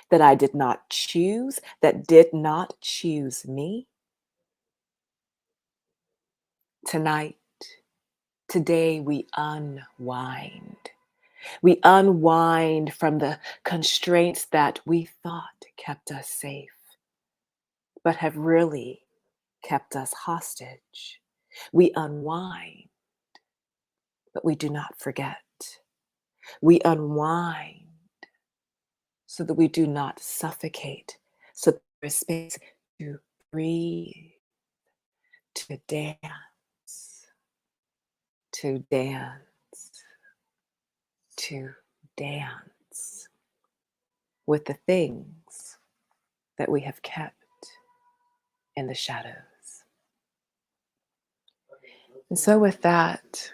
that I did not choose, that did not choose me? Tonight, today, we unwind. We unwind from the constraints that we thought kept us safe, but have really kept us hostage. We unwind, but we do not forget. We unwind so that we do not suffocate, so that there is space to breathe, to dance, to dance, to dance with the things that we have kept in the shadows. And so, with that,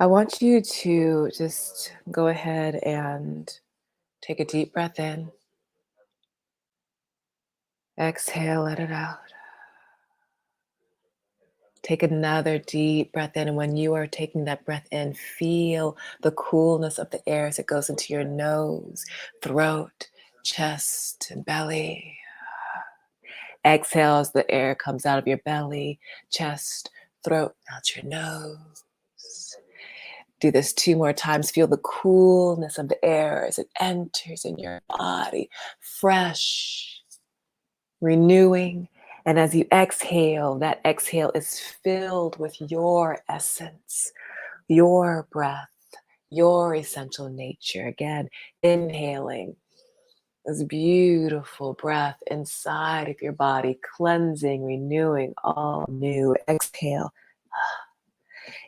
I want you to just go ahead and take a deep breath in. Exhale, let it out. Take another deep breath in. And when you are taking that breath in, feel the coolness of the air as it goes into your nose, throat, chest, and belly. Exhale as the air comes out of your belly, chest, throat, out your nose. Do this 2 more times. Feel the coolness of the air as it enters in your body, fresh, renewing. And as you exhale, that exhale is filled with your essence, your breath, your essential nature. Again, inhaling this beautiful breath inside of your body, cleansing, renewing, all new. Exhale.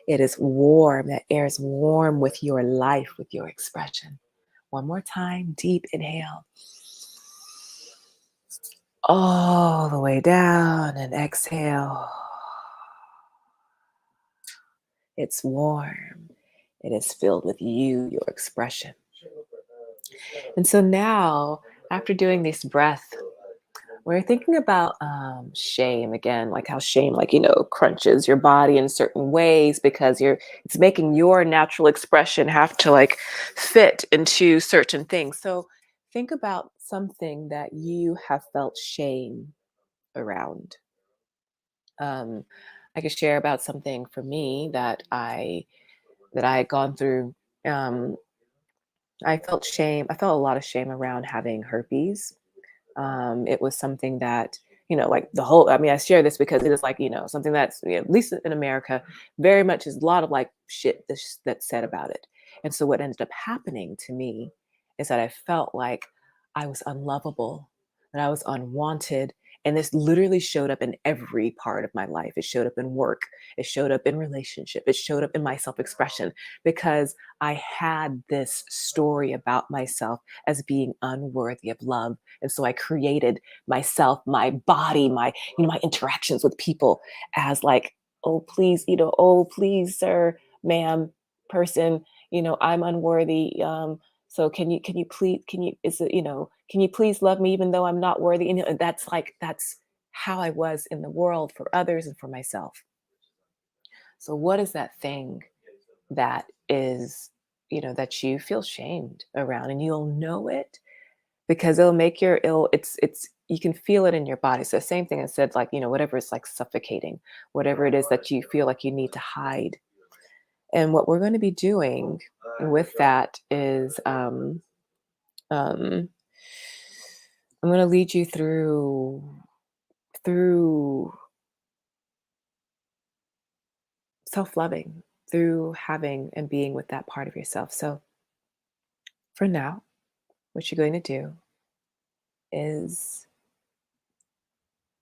It is warm. That air is warm with your life, with your expression. One more time, deep inhale. All the way down and exhale. It's warm. It is filled with you, your expression. And so now, after doing this breath, we're thinking about shame again, like how shame, crunches your body in certain ways because it's making your natural expression have to fit into certain things. So think about something that you have felt shame around. I could share about something for me that I had gone through. Um, I felt shame. I felt a lot of shame around having herpes. It was something that, like the whole, I share this because it is something that's, at least in America, very much is a lot of shit that's said about it. And so what ended up happening to me is that I felt like I was unlovable, that I was unwanted. And this literally showed up in every part of my life. It showed up in work. It showed up in relationship. It showed up in my self-expression because I had this story about myself as being unworthy of love. And so I created myself, my body, my interactions with people as oh, please, oh, please, sir, ma'am, person, I'm unworthy. So can you please, can you please love me even though I'm not worthy? And that's how I was in the world for others and for myself. So what is that thing that is, that you feel shamed around? And you'll know it because it'll make it's you can feel it in your body. So same thing I said, whatever is suffocating, whatever it is that you feel like you need to hide. And what we're going to be doing with that is I'm going to lead you through self-loving, through having and being with that part of yourself. So for now, what you're going to do is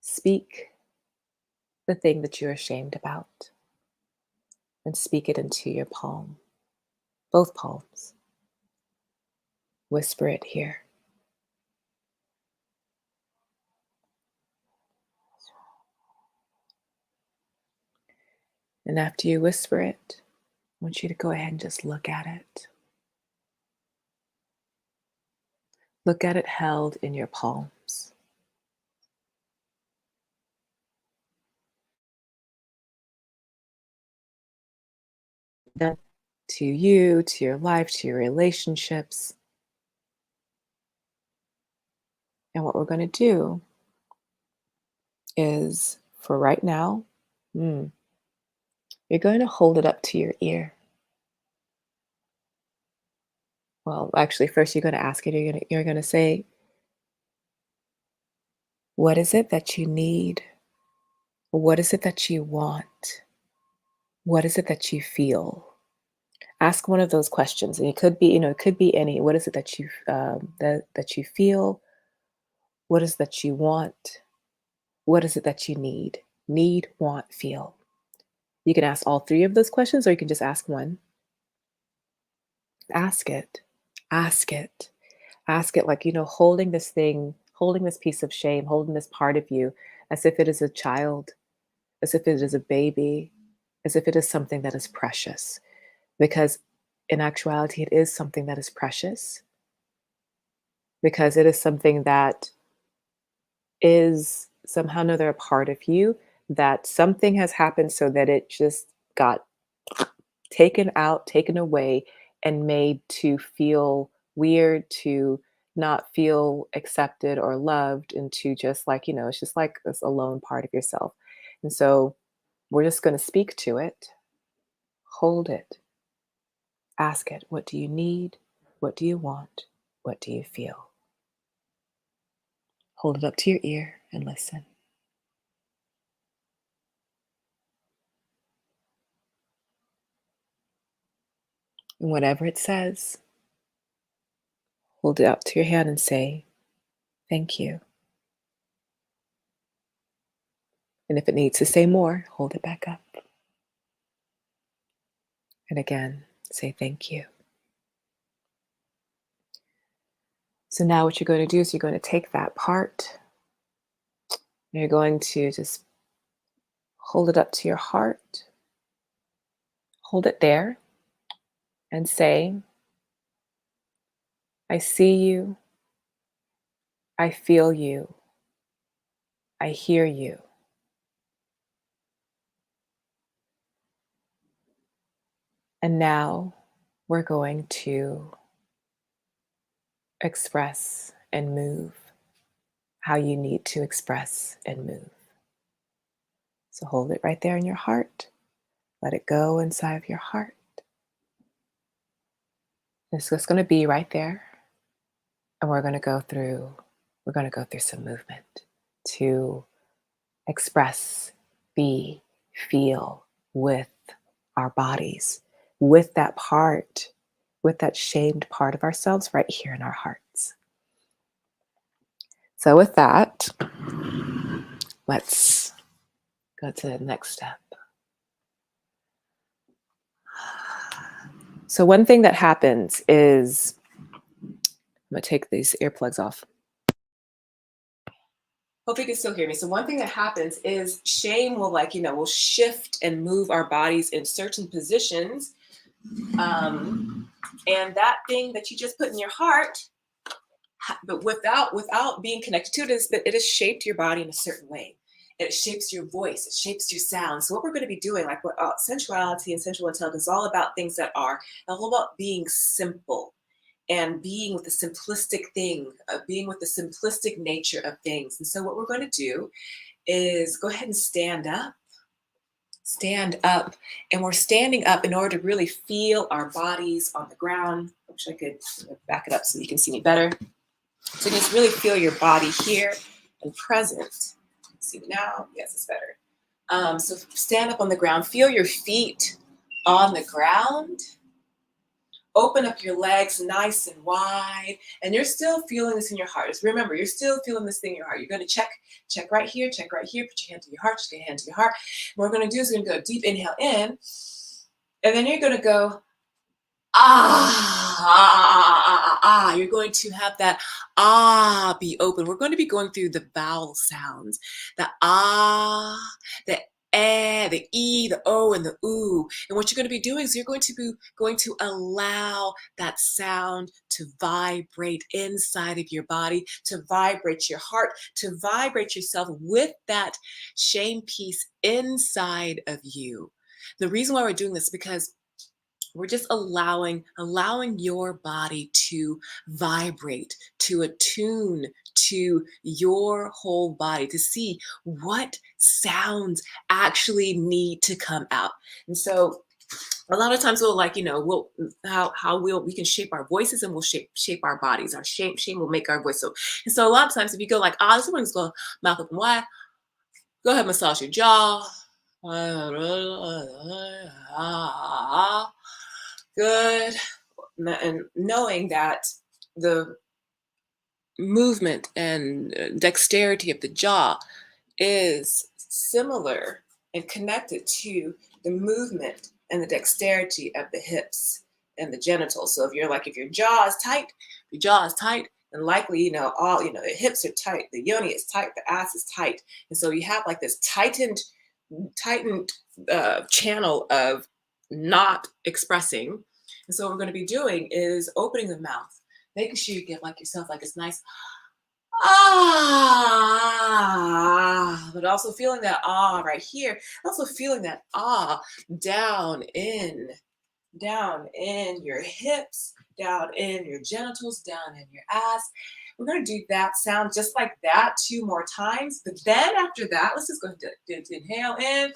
speak the thing that you're ashamed about and speak it into your palm, both palms. Whisper it here. And after you whisper it, I want you to go ahead and just look at it. Look at it held in your palms. Then to you, to your life, to your relationships. And what we're going to do is, for right now, you're going to hold it up to your ear. Well, actually, first you're going to ask it. You're going to say, what is it that you need? What is it that you want? What is it that you feel? Ask one of those questions, and it could be, it could be any. What is it that you that you feel? What is it that you want? What is it that you need? Need, want, feel. You can ask all three of those questions, or you can just ask one. Ask it. Ask it. Ask it like, holding this thing, holding this piece of shame, holding this part of you as if it is a child, as if it is a baby, as if it is something that is precious. Because in actuality, it is something that is precious. Because it is something that is somehow or another a part of you, that something has happened so that it just got taken out, taken away, and made to feel weird, to not feel accepted or loved, and to just like, it's just like this alone part of yourself. And so we're just going to speak to it, hold it, ask it, what do you need? What do you want? What do you feel? Hold it up to your ear and listen. And whatever it says, hold it out to your hand and say, thank you. And if it needs to say more, hold it back up. And again, say thank you. So now what you're going to do is you're going to take that part, and you're going to just hold it up to your heart, hold it there, and say, I see you, I feel you, I hear you. And now we're going to express and move how you need to express and move. So hold it right there in your heart. Let it go inside of your heart. It's just going to be right there. And we're going to go through some movement to express, be, feel with our bodies, with that part, with that shamed part of ourselves right here in our hearts. So with that, let's go to the next step. So one thing that happens is, I'm going to take these earplugs off. Hopefully you can still hear me. So one thing that happens is shame will will shift and move our bodies in certain positions. And that thing that you just put in your heart, but without being connected to it, is that it has shaped your body in a certain way. It shapes your voice, it shapes your sound. So what we're going to be doing, like what sensuality and sensual intelligence is all about, things that are all about being simple and being with the simplistic thing, being with the simplistic nature of things. And so what we're going to do is go ahead and stand up. Stand up. And we're standing up in order to really feel our bodies on the ground. I wish I could back it up so you can see me better. So you just really feel your body here and present. See me now? Yes, it's better. So stand up on the ground. Feel your feet on the ground. Open up your legs nice and wide. And you're still feeling this in your heart. Just remember, you're still feeling this thing in your heart. You're going to check right here, check right here. Put your hand to your heart, just get your hand to your heart. What we're going to do is we're going to go deep inhale in. And then you're going to go, ah, ah, ah, ah, ah. You're going to have that ah be open. We're going to be going through the vowel sounds. The ah, the eh, the E, the O, and the oo. And what you're going to be doing is you're going to allow that sound to vibrate inside of your body, to vibrate your heart, to vibrate yourself with that shame piece inside of you. The reason why we're doing this is because we're just allowing your body to vibrate, to attune to your whole body, to see what sounds actually need to come out. And so a lot of times we'll we can shape our voices, and we'll shape our bodies. Our shame will make our voice. So a lot of times if you go like, someone's going mouth open wide, go ahead, massage your jaw. Good. And knowing that the movement and dexterity of the jaw is similar and connected to the movement and the dexterity of the hips and the genitals. So if your jaw is tight, then likely, the hips are tight, the yoni is tight, the ass is tight. And so you have like this tightened channel of not expressing. And so what we're going to be doing is opening the mouth, making sure you give yourself this nice but also feeling that right here, also feeling that down in your hips, down in your genitals, down in your ass. We're going to do that sound just like that 2 more times. But then after that, let's just go ahead and inhale in.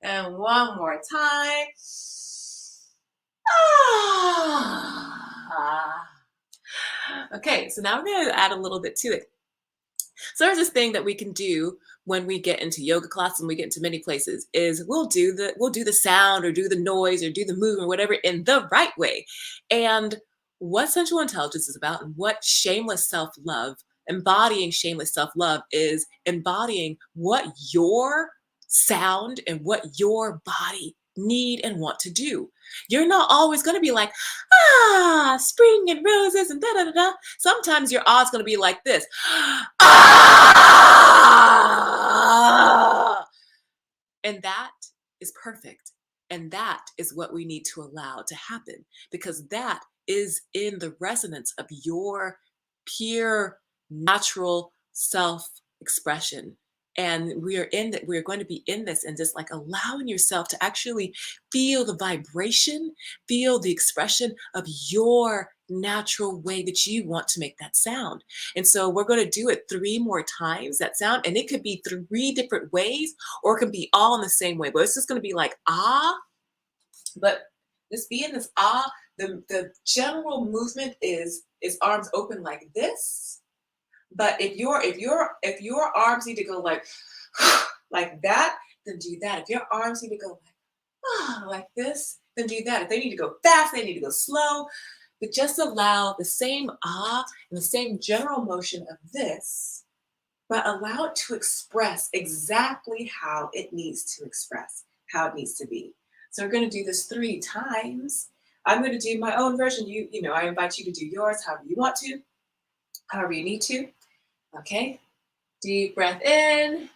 And one more time. Okay, so now we're going to add a little bit to it. So there's this thing that we can do when we get into yoga class and we get into many places is we'll do the sound or do the noise or do the movement or whatever in the right way. And what sensual intelligence is about, and what shameless self-love, embodying shameless self-love, is embodying what your sound and what your body need and want to do. You're not always going to be like, spring and roses and da da da da. Sometimes your is going to be like this. And that is perfect. And that is what we need to allow to happen, because that is in the resonance of your pure natural self-expression. And we're going to be in this, and just allowing yourself to actually feel the vibration, feel the expression of your natural way that you want to make that sound. And so we're going to do it 3 more times, that sound, and it could be 3 different ways, or it can be all in the same way, but it's just going to be like but this being this the general movement is arms open like this. But if your arms need to go like that, then do that. If your arms need to go like this, then do that. If they need to go fast, they need to go slow. But just allow the same and the same general motion of this, but allow it to express exactly how it needs to express, how it needs to be. So we're going to do this 3 times. I'm going to do my own version. I invite you to do yours however you want to, however you need to. Okay, deep breath in.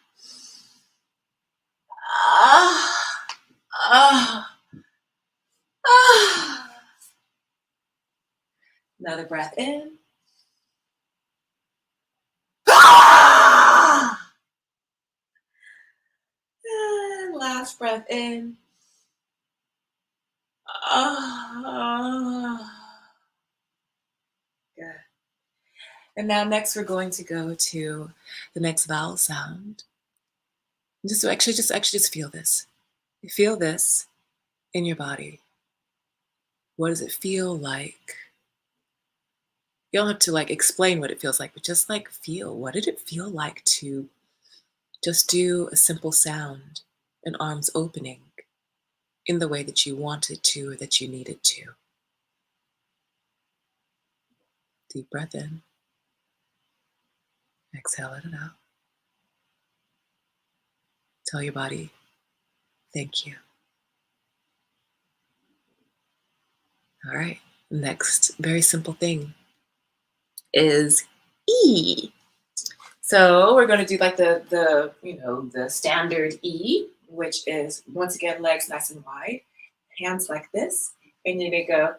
Another breath in. And last breath in. Good. And now next we're going to go to the next vowel sound. Just feel this. Feel this in your body. What does it feel like? You don't have to explain what it feels like, but just feel. What did it feel like to just do a simple sound, and arms opening in the way that you wanted to or that you needed to? Deep breath in. Exhale, let it out. Tell your body, thank you. All right, next very simple thing is E. So we're going to do like the the standard E, which is once again legs nice and wide, hands like this, and you're going to go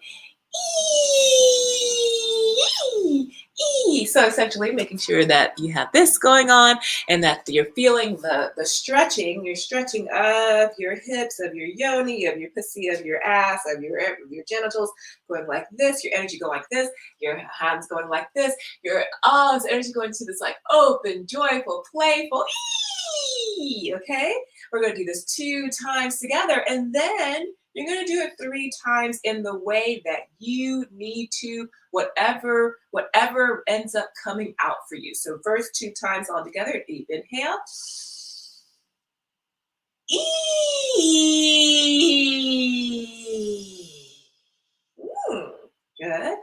E. So essentially making sure that you have this going on and that you're feeling the stretching. You're stretching of your hips, of your yoni, of your pussy, of your ass, of your genitals, going like this, your energy going like this, your hands going like this, your arms, energy going to this like open, joyful, playful E. Okay? We're going to do this 2 times together, and then you're going to do it 3 times in the way that you need to, whatever ends up coming out for you. So first 2 times all together, deep inhale. E. Good.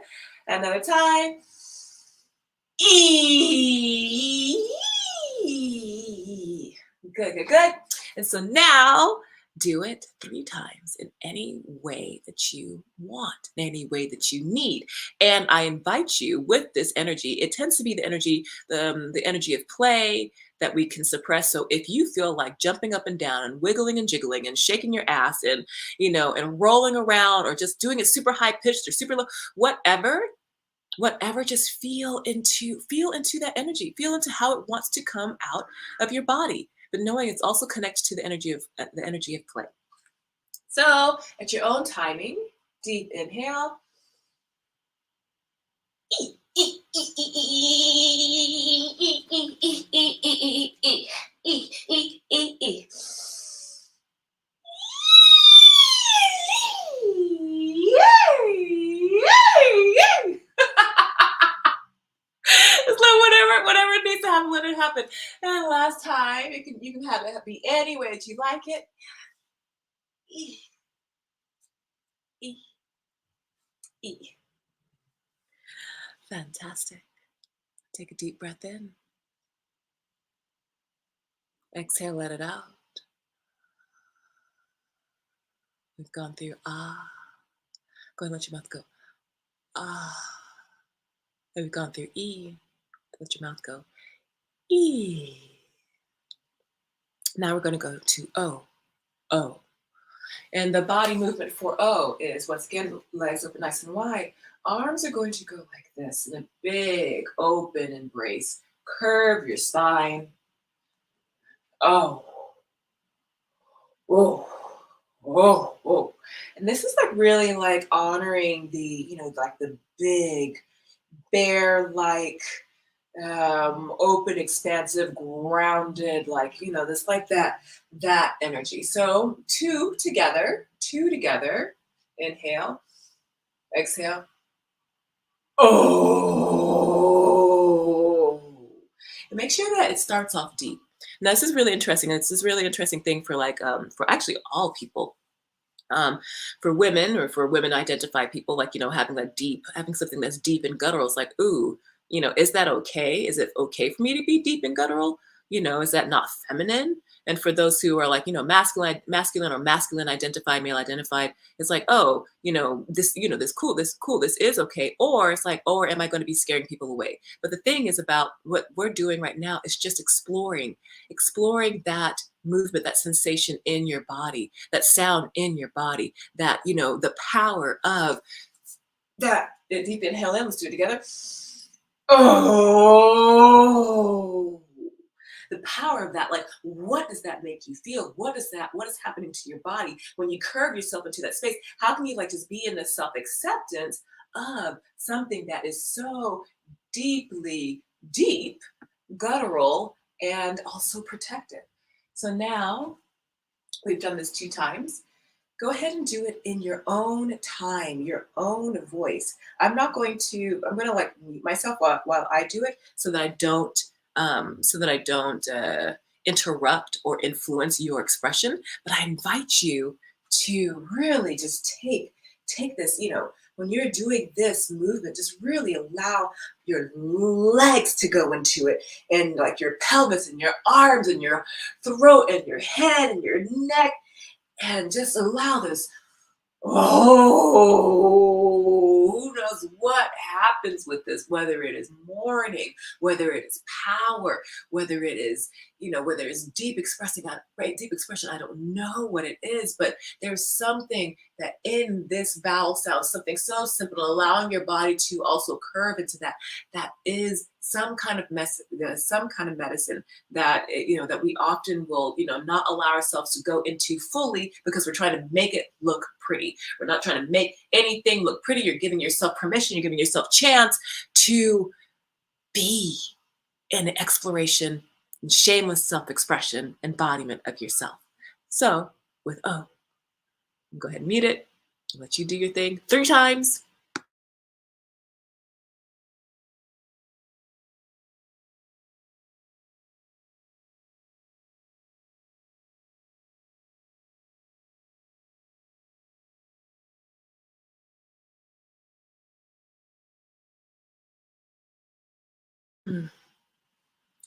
Another time. E. Good. And so now do it 3 times in any way that you want, in any way that you need. And I invite you with this energy. It tends to be the energy, the energy of play that we can suppress. So if you feel like jumping up and down and wiggling and jiggling and shaking your ass and and rolling around or just doing it super high pitched or super low, whatever, just feel into that energy, feel into how it wants to come out of your body, but knowing it's also connected to the energy of play. So at your own timing, deep inhale. Just let whatever needs to happen, let it happen. And last time, you can have it be any way that you like it. E, E, E. Fantastic. Take a deep breath in. Exhale, let it out. We've gone through ah. Go ahead and let your mouth go. Ah. And we've gone through E. Let your mouth go. E. Now we're going to go to O. O. And the body movement for O is, once again, legs open nice and wide. Arms are going to go like this in a big open embrace. Curve your spine. Oh. Whoa. Whoa. Whoa. And this is like really like honoring the, like the big bear-like, open, expansive, grounded, like, this like that energy. So 2 together, inhale, exhale. Oh, and make sure that it starts off deep. Now this is really interesting. This is a really interesting thing for like, for actually all people. For women or for women identified people, like, having something that's deep and guttural is like, ooh, is that okay? Is it okay for me to be deep and guttural? Is that not feminine? And for those who are like, masculine or masculine identified, male identified, it's like, oh, this is okay. Or it's like, or am I going to be scaring people away? But the thing is about what we're doing right now is just exploring that movement, that sensation in your body, that sound in your body, that, the power of that. Deep inhale in, let's do it together. Oh, the power of that. Like, what does that make you feel? What is happening to your body when you curve yourself into that space? How can you like just be in the self-acceptance of something that is so deeply deep, guttural, and also protected? So now we've done this 2 times. Go ahead and do it in your own time, your own voice. I'm going to like mute myself while I do it so that I don't interrupt or influence your expression. But I invite you to really just take this, when you're doing this movement, just really allow your legs to go into it, and like your pelvis and your arms and your throat and your head and your neck, and just allow this. Oh, who knows what happens with this, whether it is mourning, whether it is power, whether it is, whether it's deep expressing, right? Deep expression, I don't know what it is, but there's something that in this vowel sound, something so simple, allowing your body to also curve into that is some kind of medicine that that we often will not allow ourselves to go into fully because we're trying to make it look pretty. We're not trying to make anything look pretty. You're giving yourself permission, you're giving yourself chance to be in exploration and shameless self-expression, embodiment of yourself. So with O, go ahead and mute it. I'll let you do your thing 3 times.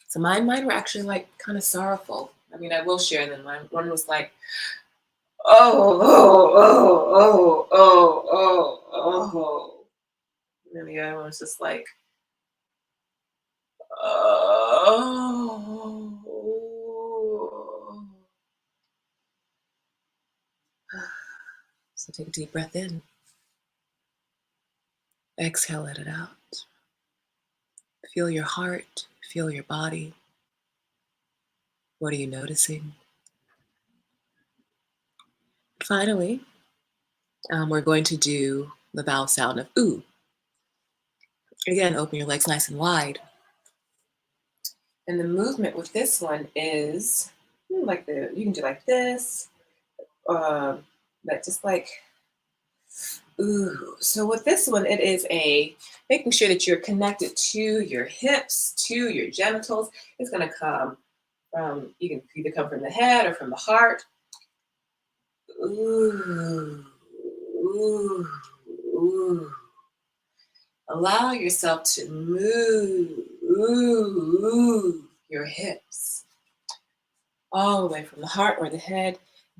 So mine were actually like kind of sorrowful. I mean, I will share them. One was like, oh, oh, oh, oh, oh, oh, oh. And then the other one was just like, oh. So take a deep breath in. Exhale, let it out. Feel your heart, feel your body. What are you noticing? Finally, we're going to do the vowel sound of ooh. Again, open your legs nice and wide. And the movement with this one is you can do like this, but just like ooh. So with this one, it is making sure that you're connected to your hips, to your genitals. It's going to come from, you can either come from the head or from the heart. Ooh, ooh, ooh. Allow yourself to move your hips all the way from the heart or the head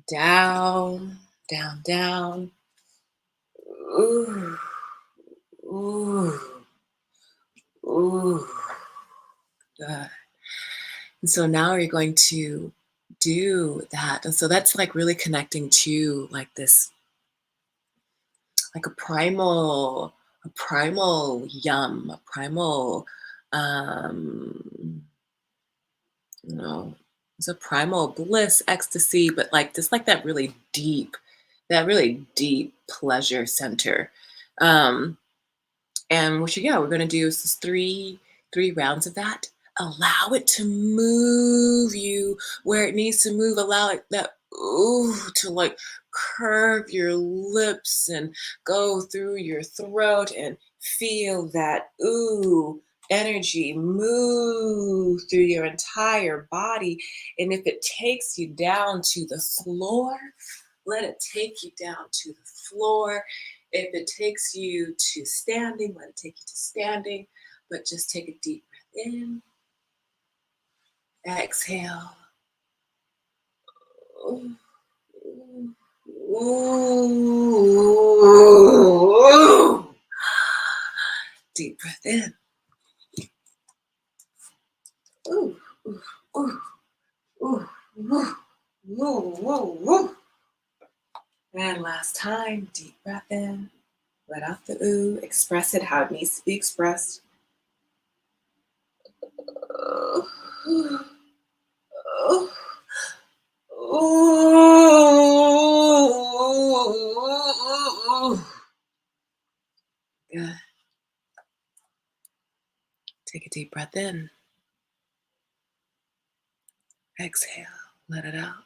down, down, down. Ooh, ooh, ooh. Good. And so now you're going to do that. And so that's like really connecting to like this, like a primal yum, a primal, it's a primal bliss, ecstasy, but like just like that really deep pleasure center. And we're going to do is three rounds of that. Allow it to move you where it needs to move. Allow it that ooh to like curve your lips and go through your throat and feel that ooh energy move through your entire body. And if it takes you down to the floor, let it take you down to the floor. If it takes you to standing, let it take you to standing. But just take a deep breath in. Exhale. Ooh, ooh, ooh. Deep breath in. Ooh, ooh, ooh, ooh, ooh, ooh, ooh, ooh. And last time, deep breath in. Let out the ooh. Express it how it needs to be expressed. Good. Take a deep breath in. Exhale. Let it out.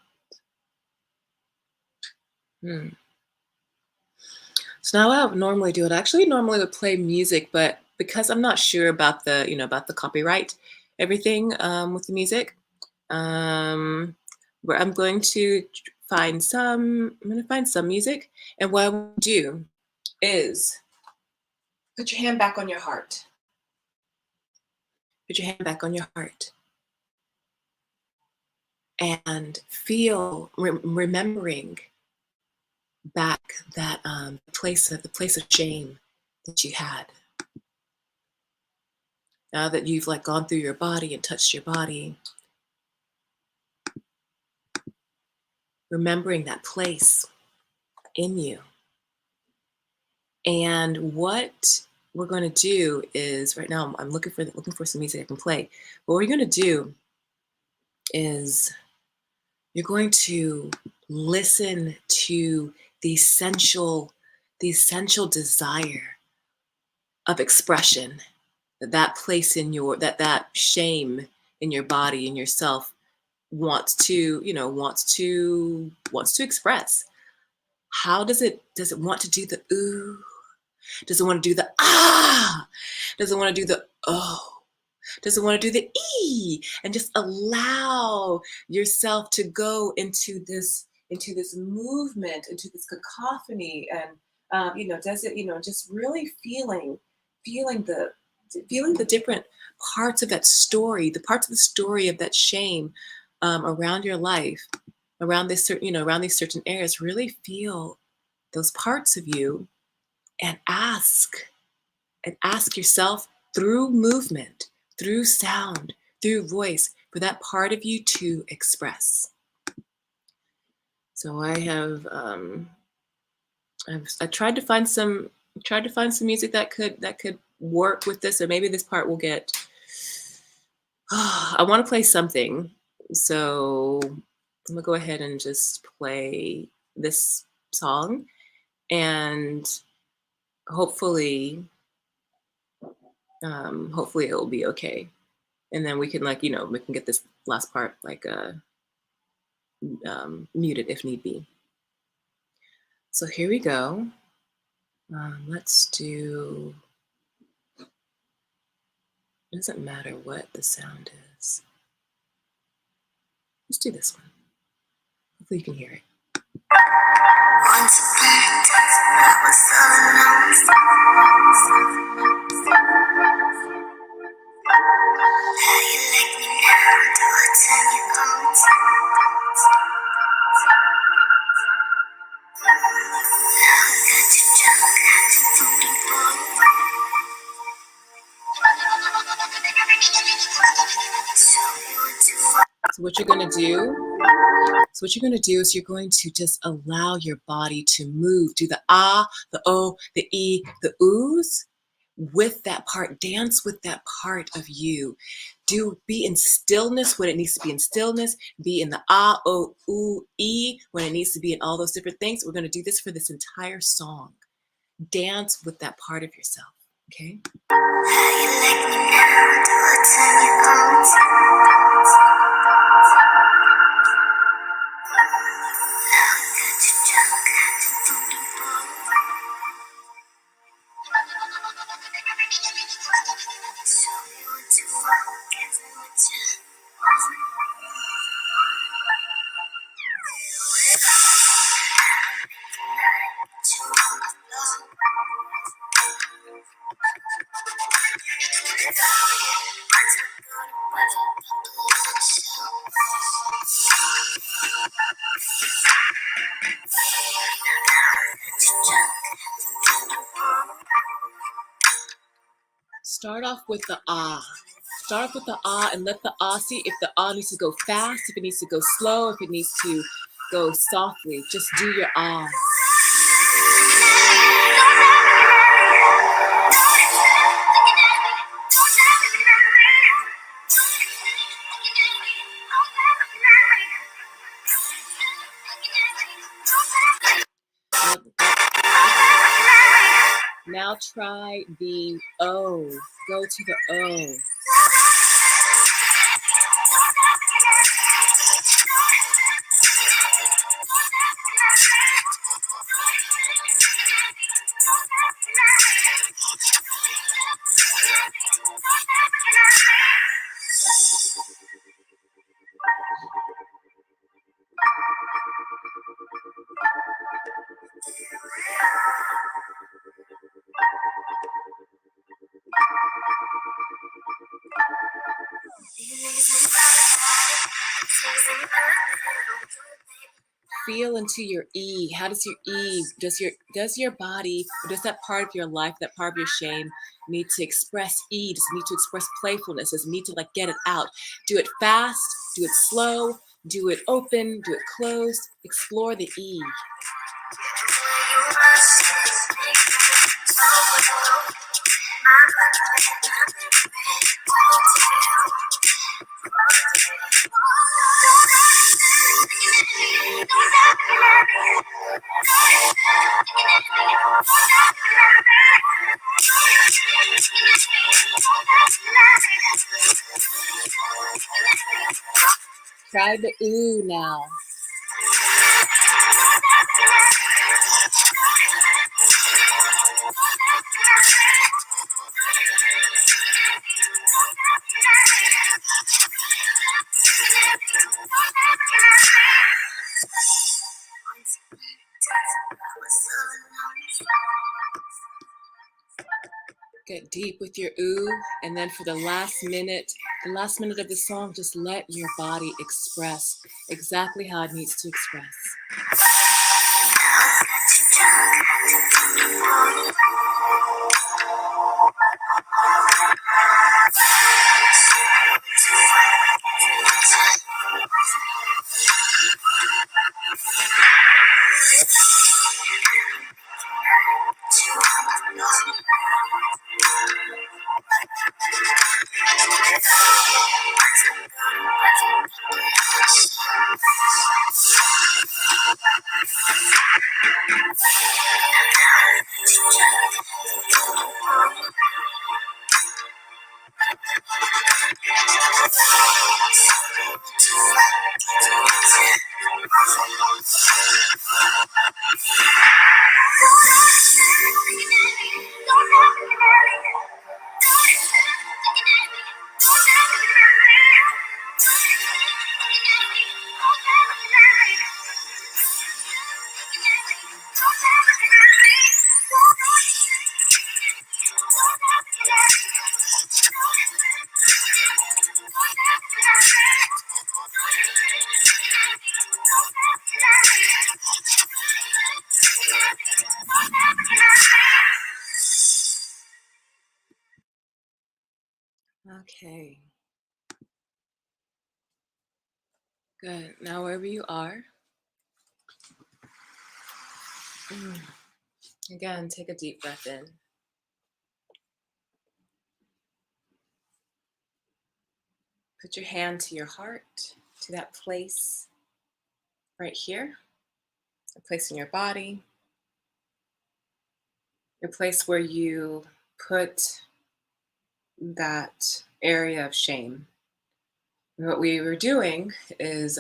So now I would normally do it. I actually normally would play music, but because I'm not sure about the copyright, everything with the music, where I'm going to find some music, and what I will do is put your hand back on your heart. Put your hand back on your heart. And feel, remembering back that the place of shame, that you had. Now that you've like gone through your body and touched your body, remembering that place in you. And what we're going to do is, right now I'm looking for some music I can play. What we're going to do is you're going to listen to the essential desire of expression, that place in your that shame in your body, in yourself, wants to express. How does it want to do the ooh? Does it want to do the ah? Does it want to do the oh? Does it want to do the e? And just allow yourself to go into this movement, into this cacophony, and does it, just really feeling the different parts of that story, the parts of the story of that shame around your life, around this certain, around these certain areas. Really feel those parts of you, and ask yourself through movement, through sound, through voice, for that part of you to express. So I have I tried to find some music that could work with this, or maybe this part will get. I want to play something, so I'm gonna go ahead and just play this song, and hopefully it will be okay, and then we can we can get this last part muted if need be. So here we go. Let's do. It doesn't matter what the sound is. Let's do this one. Hopefully you can hear it. Once upon a time, I was all alone. How you like me now? Do I turn you on? Now I got you drunk, had you from the boy. So what you're gonna do is you're going to just allow your body to move. Do the ah, the o, the e, the oohs with that part. Dance with that part of you. Be in stillness when it needs to be in stillness. Be in the ah, o, ooh, e when it needs to be in all those different things. We're gonna do this for this entire song. Dance with that part of yourself, okay? How you like me now? Do I turn you on? Now I got you drunk, had you from the boy. So you want to walk, get what you want. Start off with the ah. Start off with the ah, and let the ah, see if the ah needs to go fast, if it needs to go slow, if it needs to go softly. Just do your ah. Now try the O. Go to the O. feel into your E. How does your E, does your body, or does that part of your life, that part of your shame need to express E? Does it need to express playfulness? Does it need to like get it out? Do it fast, do it slow, do it open, do it closed. Explore the E. Try the ooh now. Get deep with your ooh, and then for the last minute of the song, just let your body express exactly how it needs to express. Okay. Good. Now, wherever you are, again, take a deep breath in. Put your hand to your heart, to that place right here, a place in your body, a place where you put that area of shame. And what we were doing is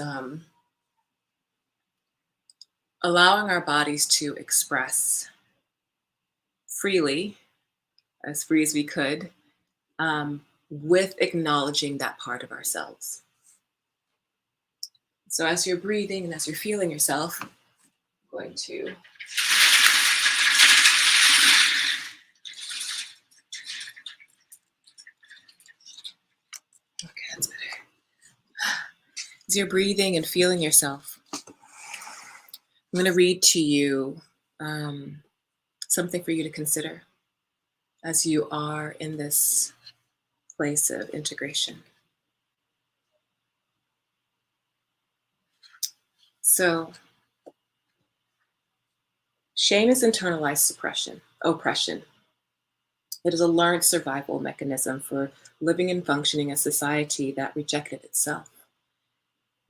allowing our bodies to express freely, as free as we could, with acknowledging that part of ourselves. So as you're breathing and as you're feeling yourself, I'm going to okay, that's better. As you're breathing and feeling yourself, I'm going to read to you something for you to consider as you are in this place of integration. So, shame is internalized oppression. It is a learned survival mechanism for living and functioning in a society that rejected itself.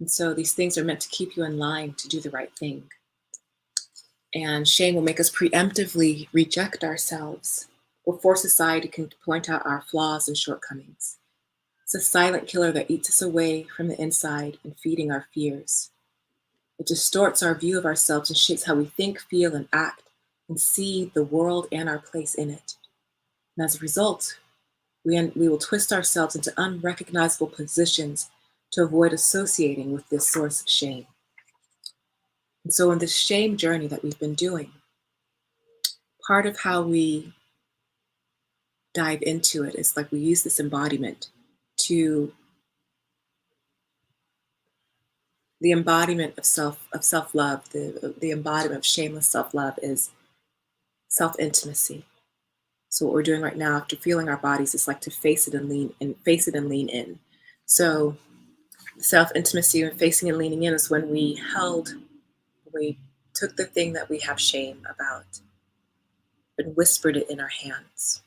And so these things are meant to keep you in line to do the right thing. And shame will make us preemptively reject ourselves before society can point out our flaws and shortcomings. It's a silent killer that eats us away from the inside and feeding our fears. It distorts our view of ourselves and shapes how we think, feel, and act, and see the world and our place in it. And as a result, we will twist ourselves into unrecognizable positions to avoid associating with this source of shame. And so in this shame journey that we've been doing, part of how we dive into it is like we use this embodiment to the embodiment of self-love, the embodiment of shameless self-love is self-intimacy. So what we're doing right now after feeling our bodies is like to face it and lean in. So self-intimacy and facing and leaning in is when we took the thing that we have shame about and whispered it in our hands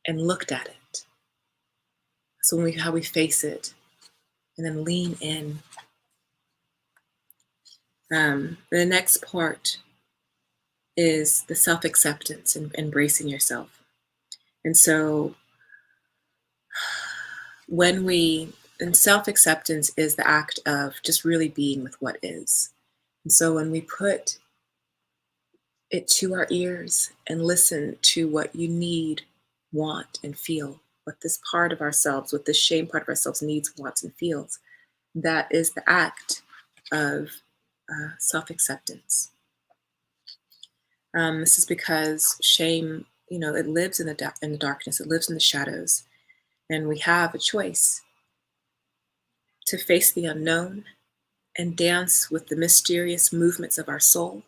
and looked at it. So how we face it and then lean in. The next part is the self-acceptance and embracing yourself. And so and self-acceptance is the act of just really being with what is. And so when we put it to our ears and listen to what you need, want, and feel, what this part of ourselves, what this shame part of ourselves needs, wants, and feels, that is the act of self-acceptance. This is because shame, it lives in the darkness, it lives in the shadows, and we have a choice to face the unknown and dance with the mysterious movements of our soul,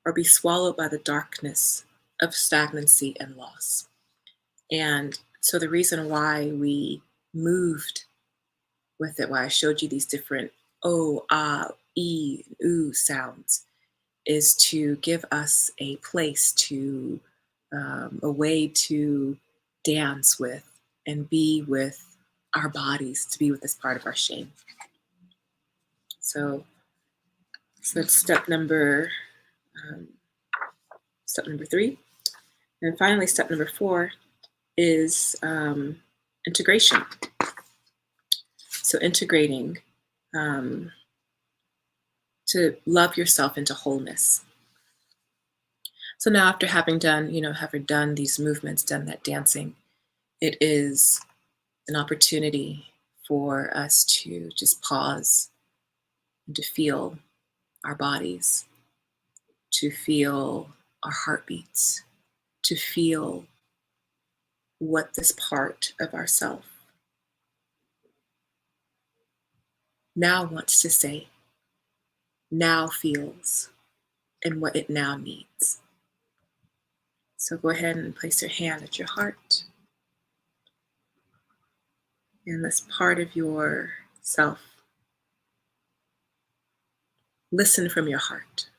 or be swallowed by the darkness of stagnancy and loss. And so the reason why we moved with it, why I showed you these different oh, ah, e, ooh sounds, is to give us a place to, a way to dance with and be with our bodies, to be with this part of our shame. So that's step number 3. And finally, step number 4 is integration. So integrating to love yourself into wholeness. So now after having done these movements, done that dancing, it is an opportunity for us to just pause and to feel our bodies, to feel our heartbeats, to feel what this part of ourself now wants to say, now feels, and what it now needs. So go ahead and place your hand at your heart. And this part of yourself, listen from your heart.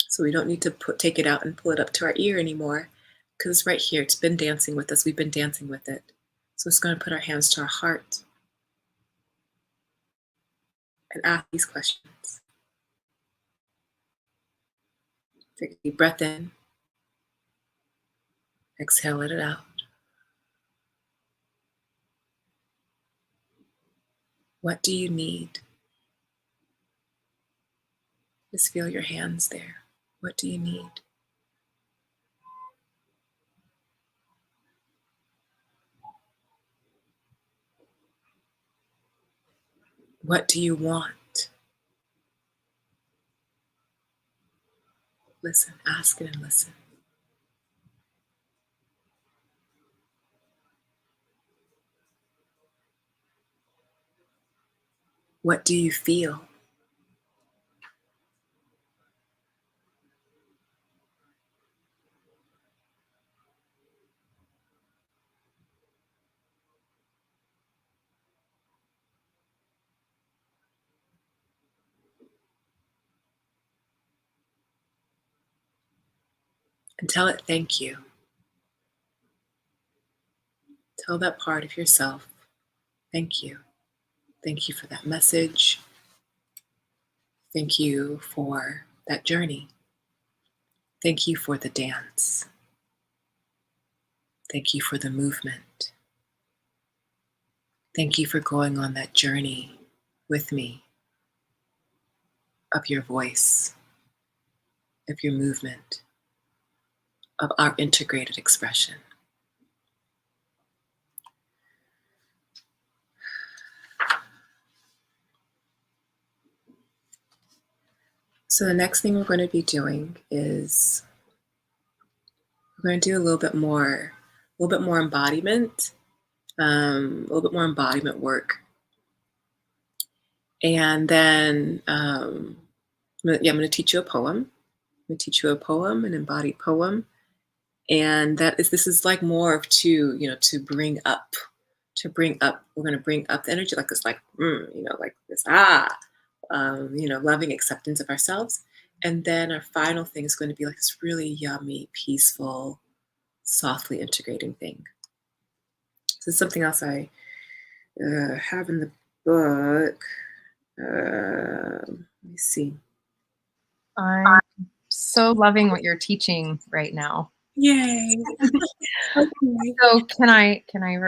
So we don't need to take it out and pull it up to our ear anymore, because it's right here. It's been dancing with us. We've been dancing with it. So it's going to put our hands to our heart and ask these questions. Take a deep breath in. Exhale, let it out. What do you need? Just feel your hands there. What do you need? What do you want? Listen, ask it and listen. What do you feel? And tell it thank you. Tell that part of yourself, thank you. Thank you for that message. Thank you for that journey. Thank you for the dance. Thank you for the movement. Thank you for going on that journey with me of your voice, of your movement, of our integrated expression. So the next thing we're going to be doing is we're going to do a little bit more embodiment, a little bit more embodiment work And then, I'm going to teach you a poem. I'm going to teach you a poem, an embodied poem. And this is like more of to bring up, we're going to bring up the energy, like this, like, like this, loving acceptance of ourselves. And then our final thing is going to be like this really yummy, peaceful, softly integrating thing. So something else I have in the book. Let me see. I'm so loving what you're teaching right now. Yay. Okay. So can I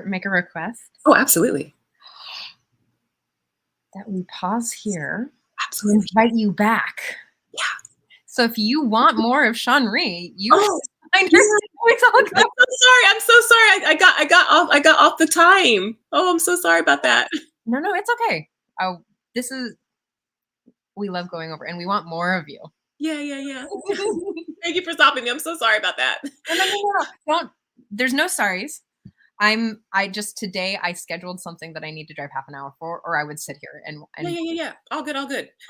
make a request? Oh, absolutely. That we pause here to Absolutely. invite you back. Yeah. So if you want more of Shawnree, you Oh, can find her. yeah. It's all good. I'm so sorry. I got off the time. Oh, I'm so sorry about that. No, it's okay. Oh, we love going over, and we want more of you. Yeah. Thank you for stopping me. I'm so sorry about that. No. Don't. There's no sorries. Today I scheduled something that I need to drive half an hour for, or I would sit here and Yeah. All good.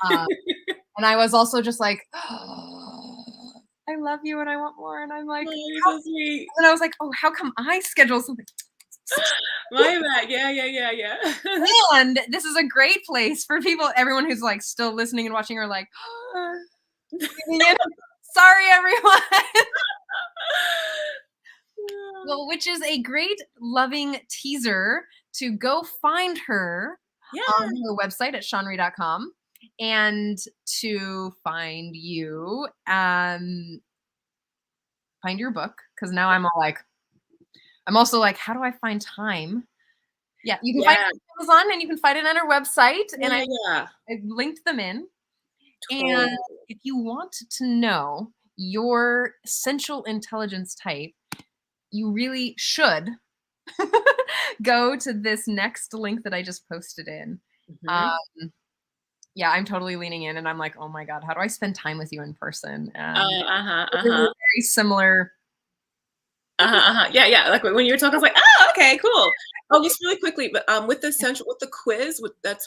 and I was also just like, oh, I love you and I want more, and I'm like, Oh, you're so sweet. and I was like, oh, how come I scheduled something? My bad. Yeah. And this is a great place for everyone who's like still listening and watching, are like, sorry everyone. Well, which is a great loving teaser to go find her on her website at shawnree.com, and to find you, find your book, because now I'm also like, how do I find time? Yeah, you can find it on Amazon, and you can find it on our website, and I linked them in. And if you want to know your sensual intelligence type, you really should go to this next link that I just posted in. Yeah, I'm totally leaning in, and I'm like, oh my God, how do I spend time with you in person? Very similar. Yeah. Like when you were talking, I was like, oh, okay, cool. Oh, just really quickly, but with the quiz,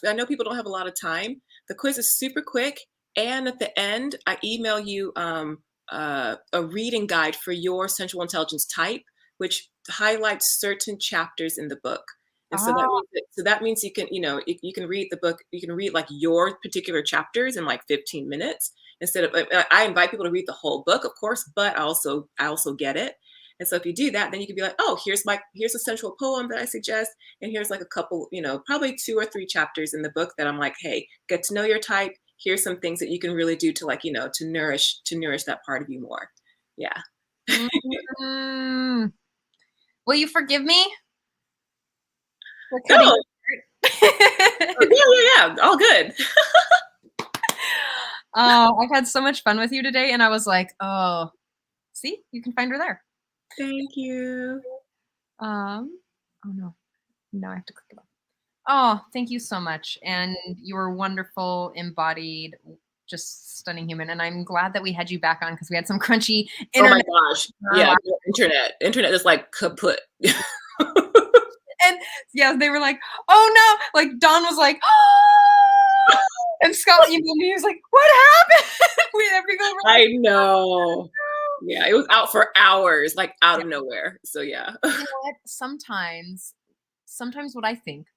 I know people don't have a lot of time. The quiz is super quick, and at the end, I email you a reading guide for your sensual intelligence type, which highlights certain chapters in the book. And so that means you can, you can read the book. You can read like your particular chapters in like 15 minutes instead of. I invite people to read the whole book, of course, but I also get it. And so if you do that, then you can be like, oh, here's a sensual poem that I suggest, and here's like a couple, probably 2 or 3 chapters in the book that I'm like, hey, get to know your type. Here's some things that you can really do to, like, to nourish that part of you more. Yeah. Will you forgive me? No. Yeah. All good. Oh, I've had so much fun with you today, and I was like, oh, see, you can find her there. Thank you. Oh no, now I have to click it off. Oh, thank you so much, and you were wonderful, embodied, just stunning human, and I'm glad that we had you back on, because we had some crunchy internet. Oh my gosh, yeah, internet is like kaput. And yeah, they were like, oh no, like Dawn was like, oh, and Scott, he was like, what happened? I know. Yeah, it was out for hours, like out of nowhere. So yeah. You know what? Sometimes what I think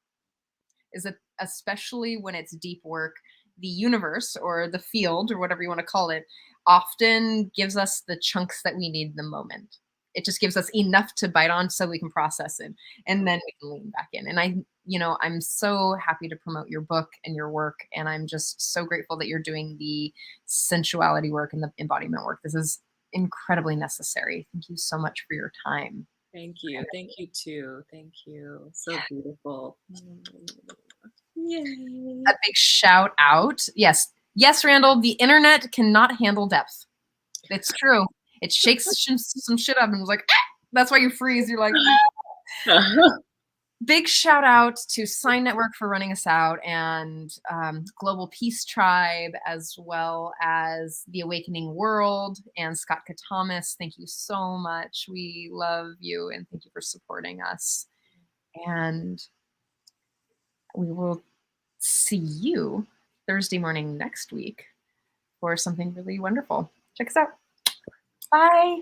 is that, especially when it's deep work, the universe or the field or whatever you want to call it often gives us the chunks that we need in the moment. It just gives us enough to bite on so we can process it, and then we can lean back in. And I'm so happy to promote your book and your work, and I'm just so grateful that you're doing the sensuality work and the embodiment work. This is incredibly necessary. Thank you so much for your time. Thank you too. Thank you. So beautiful. Yay. A big shout out. Yes, Randall, the internet cannot handle depth. It's true. It shakes some shit up and was like, ah! That's why you freeze. You're like, ah. Big shout out to Sign Network for running us out, and Global Peace Tribe, as well as The Awakening World and Scott Katamas. Thank you so much. We love you, and thank you for supporting us. And we will see you Thursday morning next week for something really wonderful. Check us out. Bye.